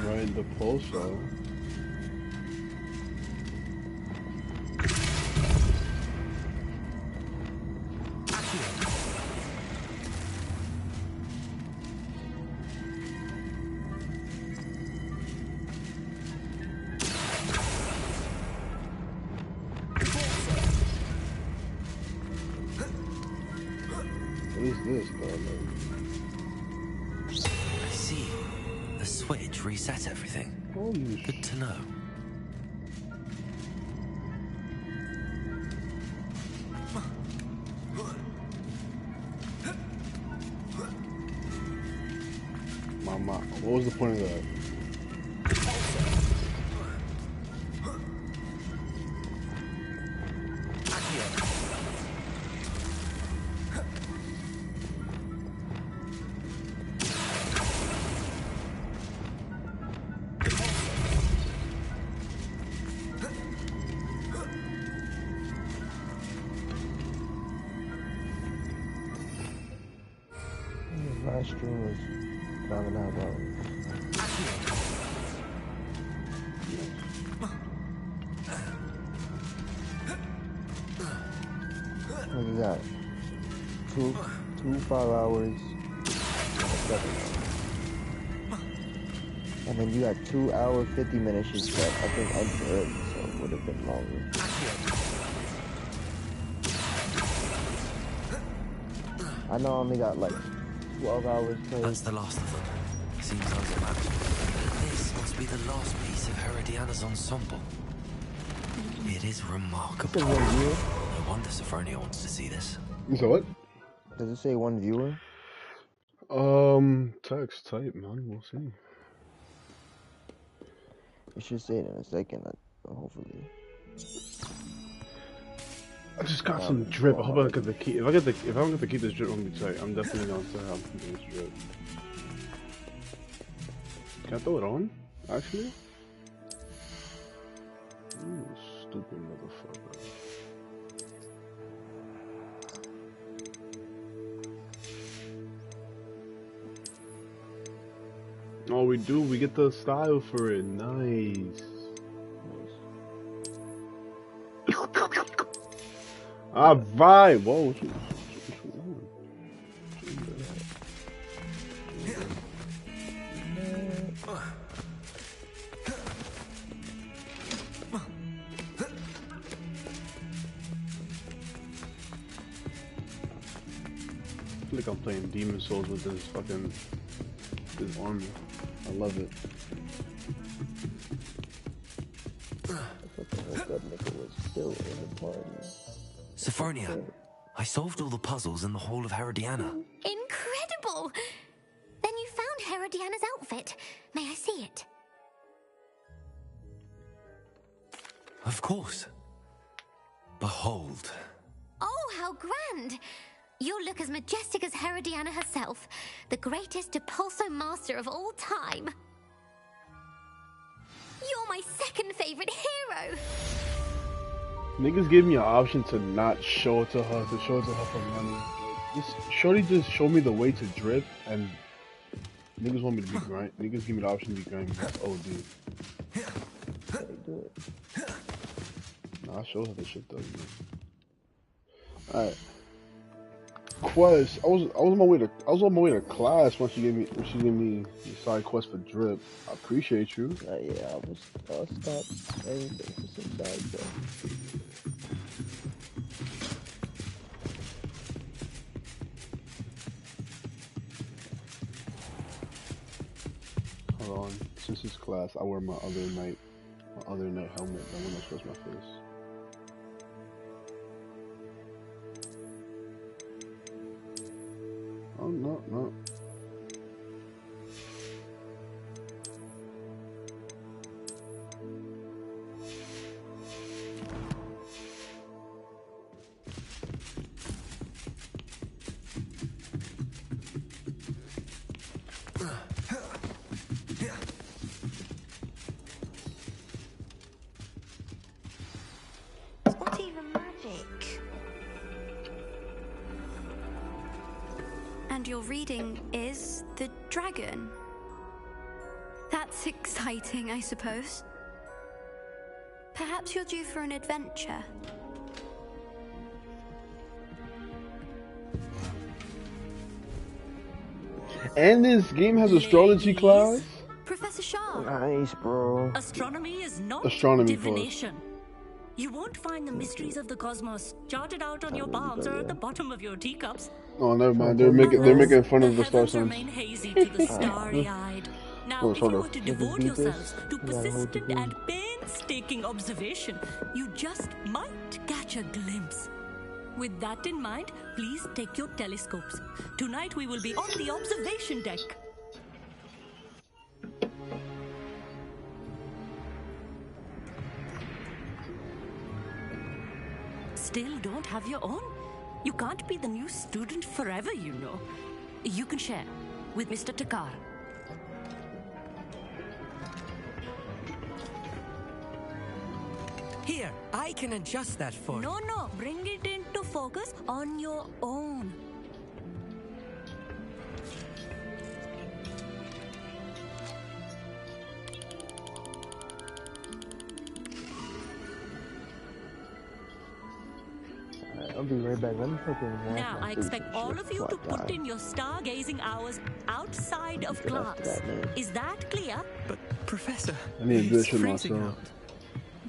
Right, the pulsar. What is this, though? I see. The switch reset everything. Holy Good to know. Mama, what was the point of that? Last stream was 5.5 hours. Look at that. Two 5 hours, and 7 hours. And then you got 2 hour 50 minutes that I think ended early, so it would have been longer. I know I only got like 12 hours played. That's the last of them. Seems unmatched. This must be the last piece of Herodiana's ensemble. It is remarkable. It says 1 viewer. No wonder Sophronia wants to see this. So what? Does it say 1 viewer? Text type, man. We'll see. It should say it in a second, hopefully. I just got some drip. I hope I get the key. If I don't get to keep this drip on me tight, I'm definitely gonna say I'm keeping this drip. Can I throw it on? Actually? Stupid motherfucker. Oh, we do. We get the style for it. Nice. All right. Whoa. I feel like I'm playing Demon Souls with this armor. I love it. Sophronia, I solved all the puzzles in the Hall of Herodiana. Incredible! Then you found Herodiana's outfit. May I see it? Of course. Behold. Oh, how grand! You'll look as majestic as Herodiana herself, the greatest Depulso master of all time. You're my second favorite hero! Niggas give me an option to not show it to her, for money. Shorty just showed me the way to drip, and niggas want me to be grind. Niggas give me the option to be grind. That's OD. Do it. Nah, I showed her the shit though. Alright. Quest. I was on my way to class when she gave me the side quest for drip. I appreciate you. Yeah, I'll stop anything for some side quest. Hold on. Since it's class, I wear my other night helmet that when I express my face. Oh, no. What even magic? And your reading is the dragon. That's exciting, I suppose. Perhaps you're due for an adventure. And this game has astrology class? Professor Shah. Nice, bro. Astronomy is not Astronomy divination. You won't find the mysteries of the cosmos charted out on your palms or at the bottom of your teacups. Oh, never mind. They're making fun of the star signs. Remain hazy to the starry-eyed. Now, if you were to devote yourselves to persistent and painstaking observation, you just might catch a glimpse. With that in mind, please take your telescopes. Tonight we will be on the observation deck. Still don't have your own? You can't be the new student forever, you know. You can share with Mr. Takar. Here, I can adjust that for you. No, bring it into focus on your own. I'll be right back. Let me fucking wash Now, my I face expect and all shit. of you to Fuck, put alright. in your stargazing hours outside of class. Is that clear? But, Professor, I need to do this it's shit freezing myself. out.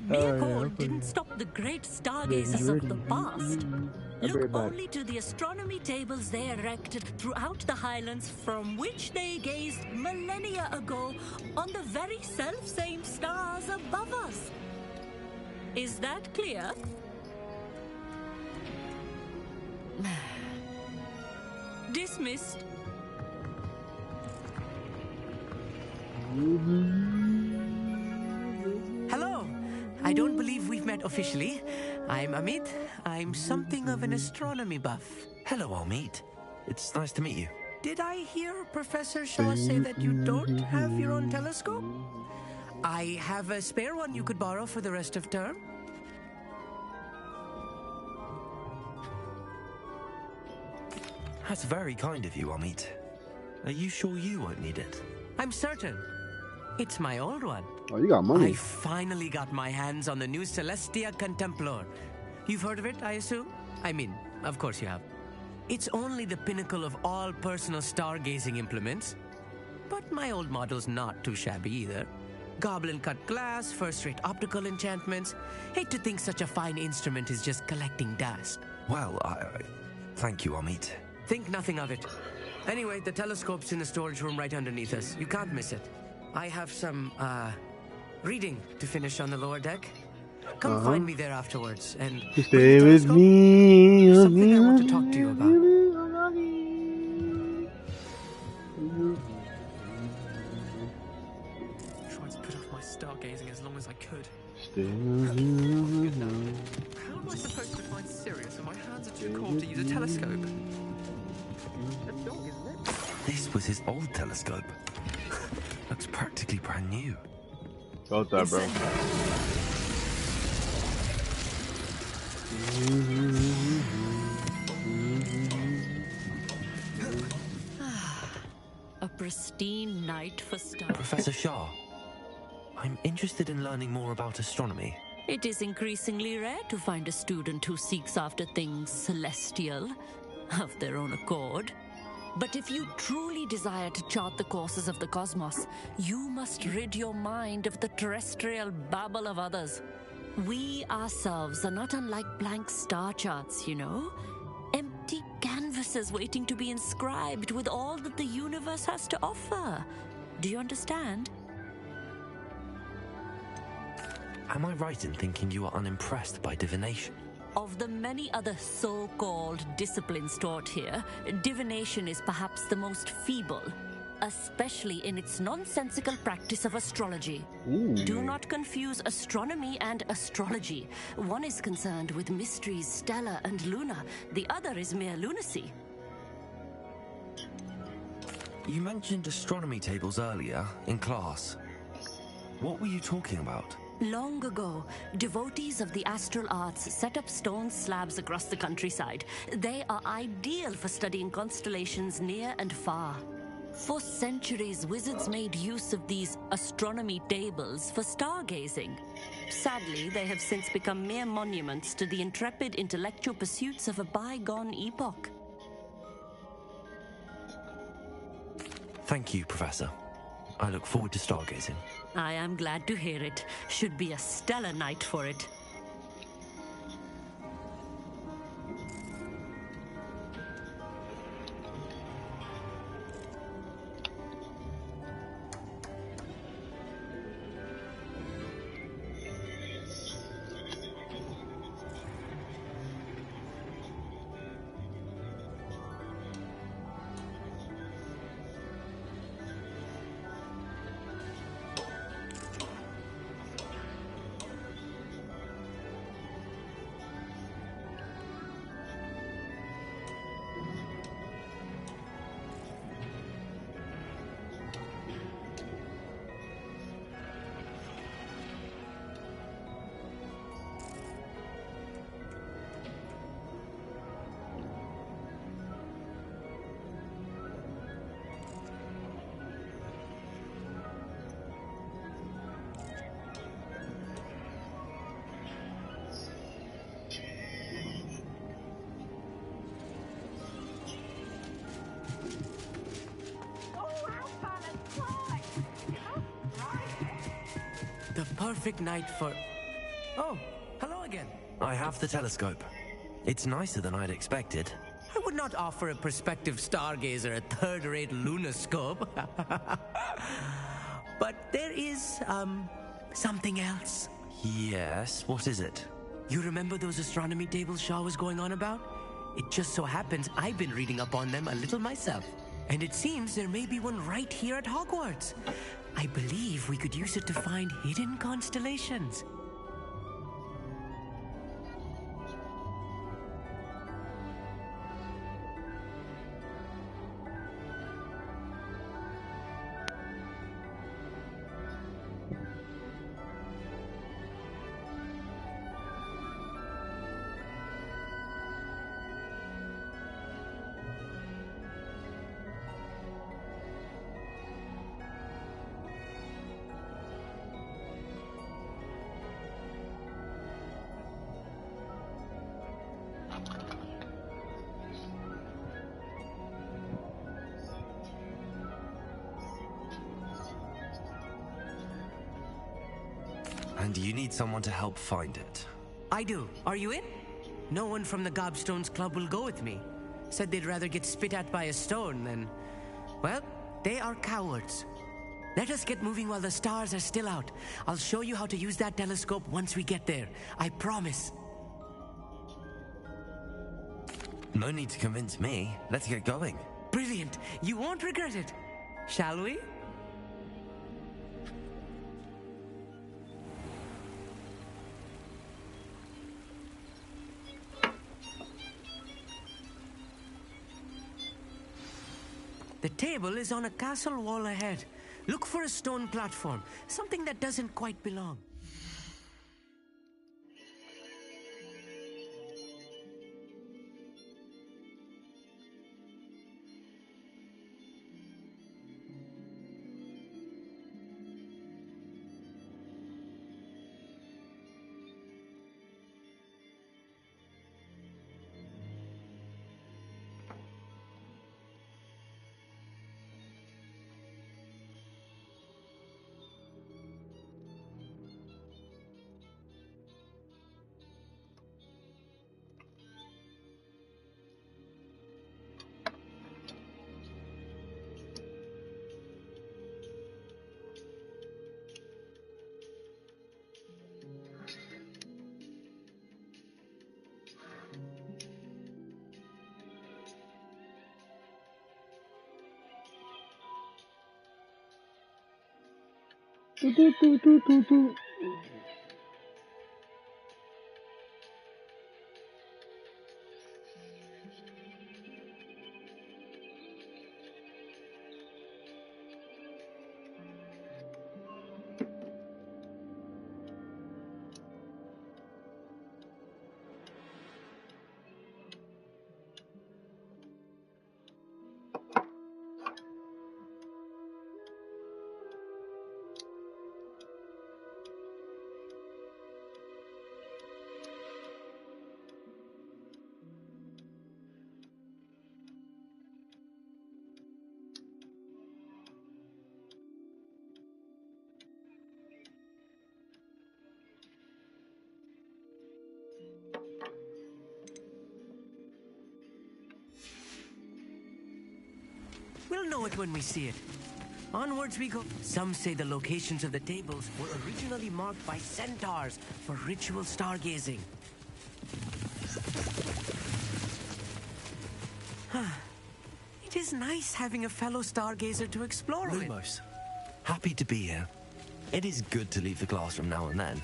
Mere cold didn't stop the great stargazers of the past. I'll be Look right back. only to the astronomy tables they erected throughout the highlands from which they gazed millennia ago on the very self-same stars above us. Is that clear? Dismissed. Hello. I don't believe we've met officially. I'm Amit. I'm something of an astronomy buff. Hello, Amit. It's nice to meet you. Did I hear Professor Shaw say that you don't have your own telescope? I have a spare one you could borrow for the rest of term. That's very kind of you, Amit. Are you sure you won't need it? I'm certain. It's my old one. Oh, you got money. I finally got my hands on the new Celestia Contemplar. You've heard of it, I assume? I mean, of course you have. It's only the pinnacle of all personal stargazing implements. But my old model's not too shabby either. Goblin-cut glass, first-rate optical enchantments. Hate to think such a fine instrument is just collecting dust. Well, thank you, Amit. Think nothing of it. Anyway, the telescope's in the storage room right underneath us. You can't miss it. I have some, reading to finish on the lower deck. Come find me there afterwards, and... Stay with me. There's something I want to talk to you about. Tried to put off my stargazing as long as I could. Stay with me. How am I supposed to find Sirius when my hands are too cold to use a telescope? This was his old telescope. Looks practically brand new. Got that, bro. A pristine night for stars. Professor Shah, I'm interested in learning more about astronomy. It is increasingly rare to find a student who seeks after things celestial of their own accord. But if you truly desire to chart the courses of the cosmos, you must rid your mind of the terrestrial babble of others. We ourselves are not unlike blank star charts, you know? Empty canvases waiting to be inscribed with all that the universe has to offer. Do you understand? Am I right in thinking you are unimpressed by divination? Of the many other so-called disciplines taught here, divination is perhaps the most feeble, especially in its nonsensical practice of astrology. Do not confuse astronomy and astrology. One is concerned with mysteries stellar and lunar, the other is mere lunacy. You mentioned astronomy tables earlier in class. What were you talking about? Long ago, devotees of the astral arts set up stone slabs across the countryside. They are ideal for studying constellations near and far. For centuries, wizards made use of these astronomy tables for stargazing. Sadly, they have since become mere monuments to the intrepid intellectual pursuits of a bygone epoch. Thank you, Professor. I look forward to stargazing. I am glad to hear it. Should be a stellar night for it. The perfect night for... Oh, hello again. I have the telescope. It's nicer than I'd expected. I would not offer a prospective stargazer a third-rate lunoscope. But there is, something else. Yes, what is it? You remember those astronomy tables Shaw was going on about? It just so happens I've been reading up on them a little myself. And it seems there may be one right here at Hogwarts. I believe we could use it to find hidden constellations. And you need someone to help find it. I do. Are you in? No one from the Gobstones Club will go with me. Said they'd rather get spit at by a stone than... Well, they are cowards. Let us get moving while the stars are still out. I'll show you how to use that telescope once we get there. I promise. No need to convince me. Let's get going. Brilliant. You won't regret it. Shall we? The table is on a castle wall ahead. Look for a stone platform, something that doesn't quite belong. We'll know it when we see it. Onwards we go. Some say the locations of the tables were originally marked by centaurs for ritual stargazing. It is nice having a fellow stargazer to explore with. Lumos, happy to be here. It is good to leave the classroom now and then.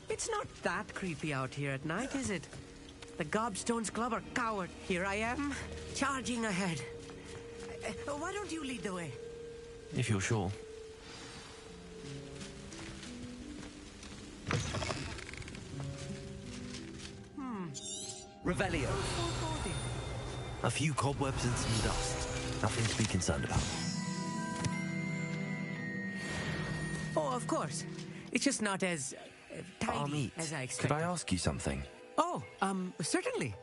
It's not that creepy out here at night, is it? The Gobstones Club are coward. Here I am, charging ahead. Why don't you lead the way? If you're sure. Revelio. A few cobwebs and some dust. Nothing to be concerned about. Oh, of course. It's just not as tidy as I expected. Could I ask you something? Oh, certainly.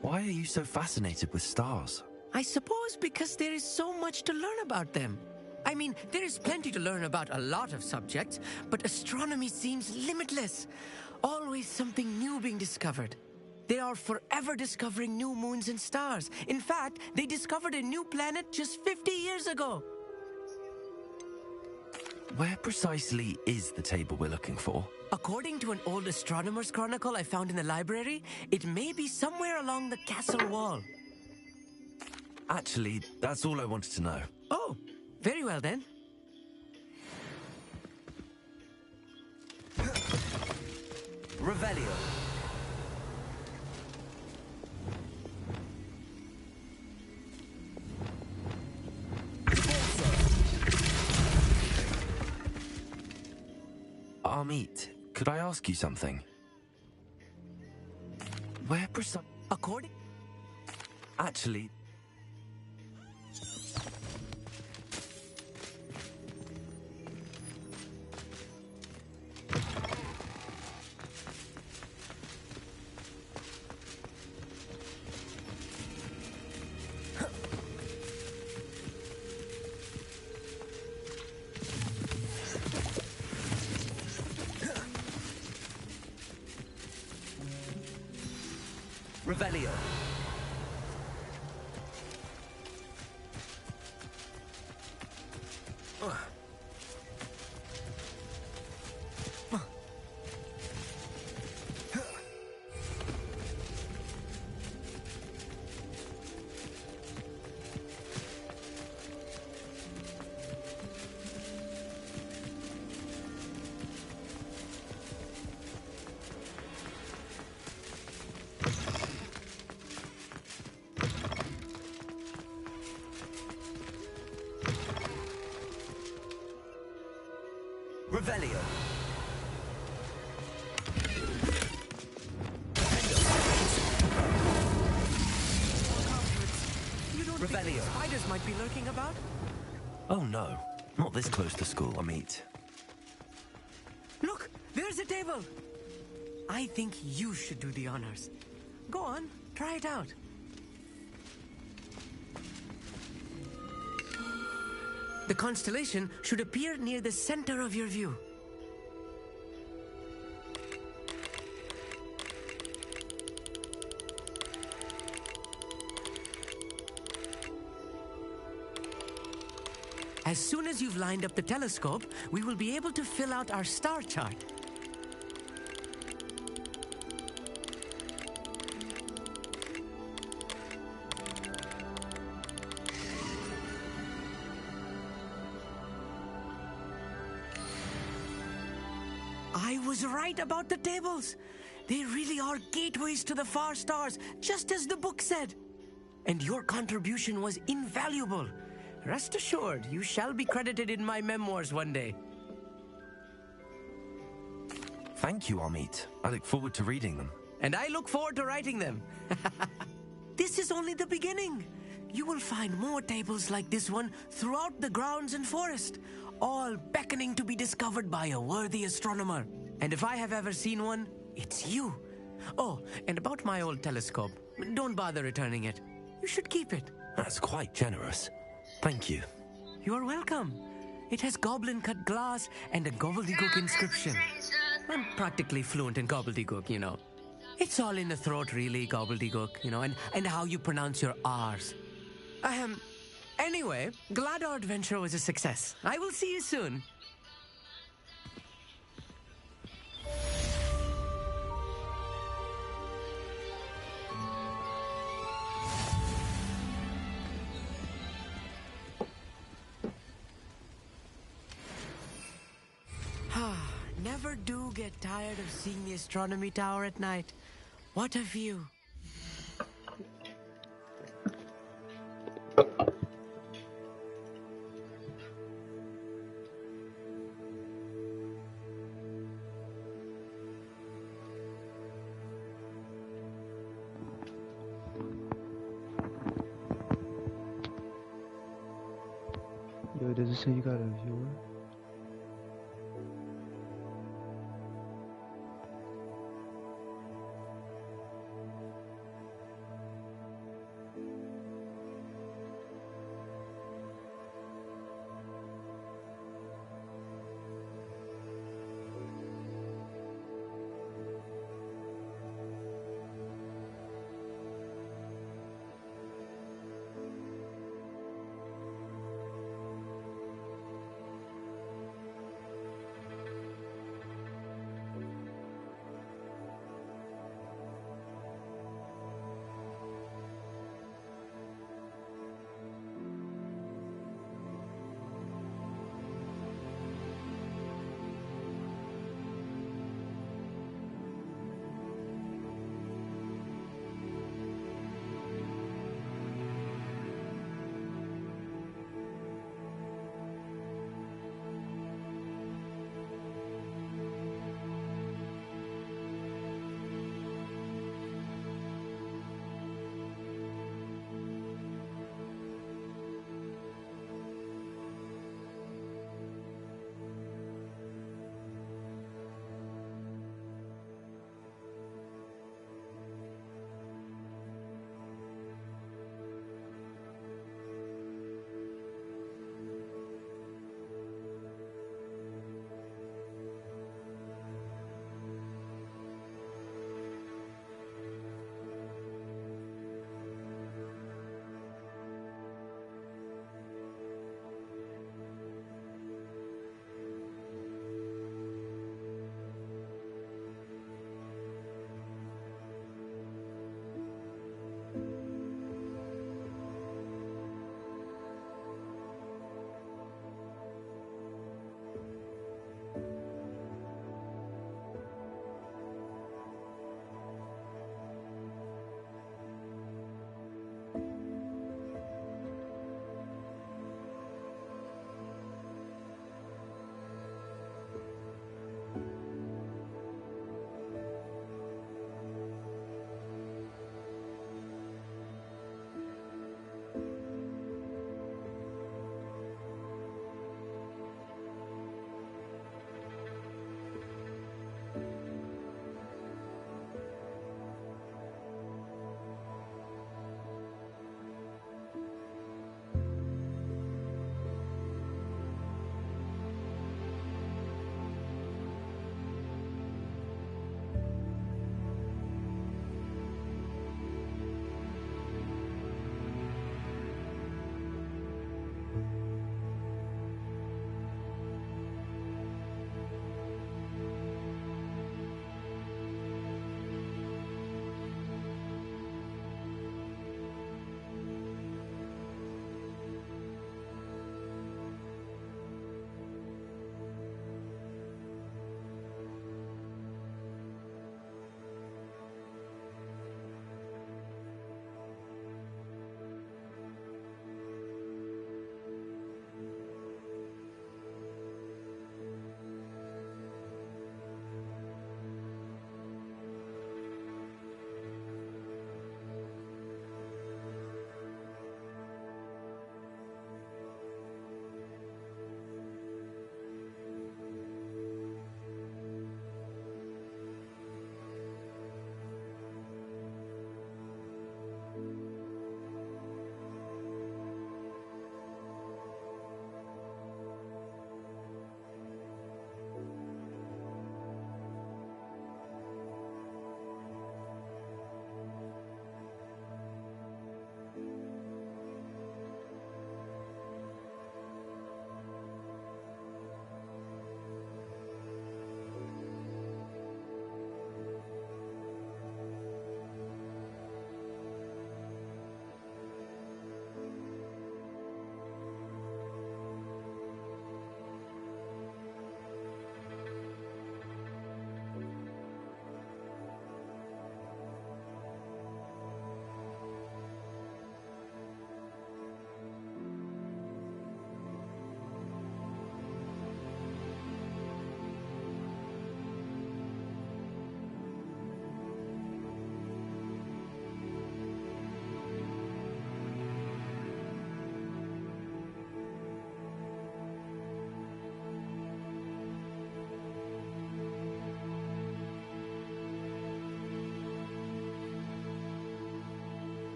Why are you so fascinated with stars? I suppose because there is so much to learn about them. I mean, there is plenty to learn about a lot of subjects, but astronomy seems limitless. Always something new being discovered. They are forever discovering new moons and stars. In fact, they discovered a new planet just 50 years ago. Where precisely is the table we're looking for? According to an old astronomer's chronicle I found in the library, it may be somewhere along the castle wall. Actually, that's all I wanted to know. Oh, very well then. Revelio. Amit, could I ask you something? Where precisely? According? Actually... Revelio. Revelio. You don't think spiders might be lurking about? Oh no, not this close to school, Amit. Look, there's a table. I think you should do the honors. Go on, try it out. The constellation should appear near the center of your view. As soon as you've lined up the telescope, we will be able to fill out our star chart. I was right about the tables. They really are gateways to the far stars, just as the book said. And your contribution was invaluable. Rest assured, you shall be credited in my memoirs one day. Thank you, Amit. I look forward to reading them. And I look forward to writing them. This is only the beginning. You will find more tables like this one throughout the grounds and forest, all beckoning to be discovered by a worthy astronomer. And if I have ever seen one, it's you. Oh, and about my old telescope, don't bother returning it. You should keep it. That's quite generous. Thank you. You're welcome. It has goblin-cut glass and a gobbledygook inscription. I'm practically fluent in gobbledygook, you know. It's all in the throat, really, gobbledygook, you know, and how you pronounce your R's. Anyway, glad our adventure was a success. I will see you soon. Never do get tired of seeing the astronomy tower at night. What a view. Yo, does it say you got a viewer?